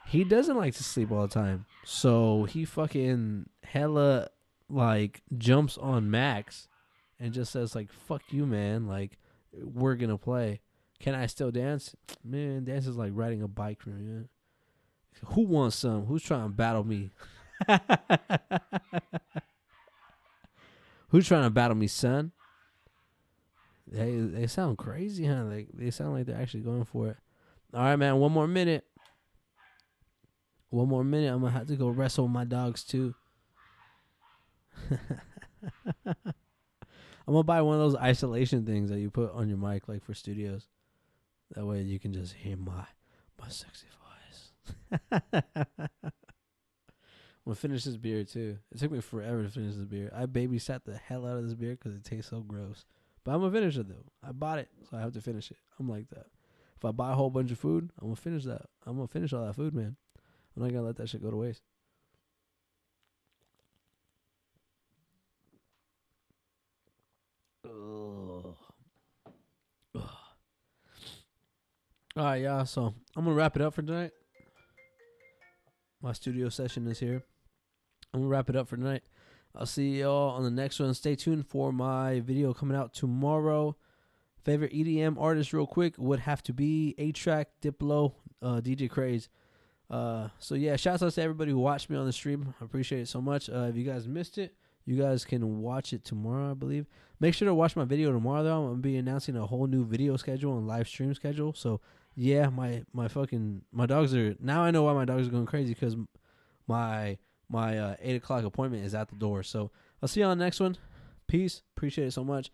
he doesn't like to sleep all the time. So he fucking hella like jumps on Max and just says like, "Fuck you, man. Like, we're gonna play. Can I still dance? Man, dance is like riding a bike for me, man. Who wants some? Who's trying to battle me? Who's trying to battle me, son?" They sound crazy, huh? They sound like they're actually going for it. All right, man. One more minute. One more minute. I'm gonna have to go wrestle with my dogs too. I'm gonna buy one of those isolation things that you put on your mic, like for studios. That way you can just hear my sexy voice. I'm gonna finish this beer too. It took me forever to finish this beer. I babysat the hell out of this beer because it tastes so gross. But I'm gonna finish it though. I bought it, so I have to finish it. I'm like that. If I buy a whole bunch of food, I'm gonna finish that. I'm gonna finish all that food, man. I'm not gonna let that shit go to waste. Ugh. Ugh. All right, y'all. So I'm gonna wrap it up for tonight. My studio session is here. I'm gonna wrap it up for tonight. I'll see y'all on the next one. Stay tuned for my video coming out tomorrow. Favorite EDM artist, real quick, would have to be A-Track, Diplo, DJ Craze. So yeah, shouts out to everybody who watched me on the stream. I appreciate it so much. If you guys missed it, you guys can watch it tomorrow, I believe. Make sure to watch my video tomorrow, though. I'm gonna be announcing a whole new video schedule and live stream schedule. So yeah, my dogs are, now I know why my dogs are going crazy, because my 8 o'clock appointment is at the door. So I'll see you on the next one. Peace. Appreciate it so much.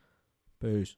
Peace.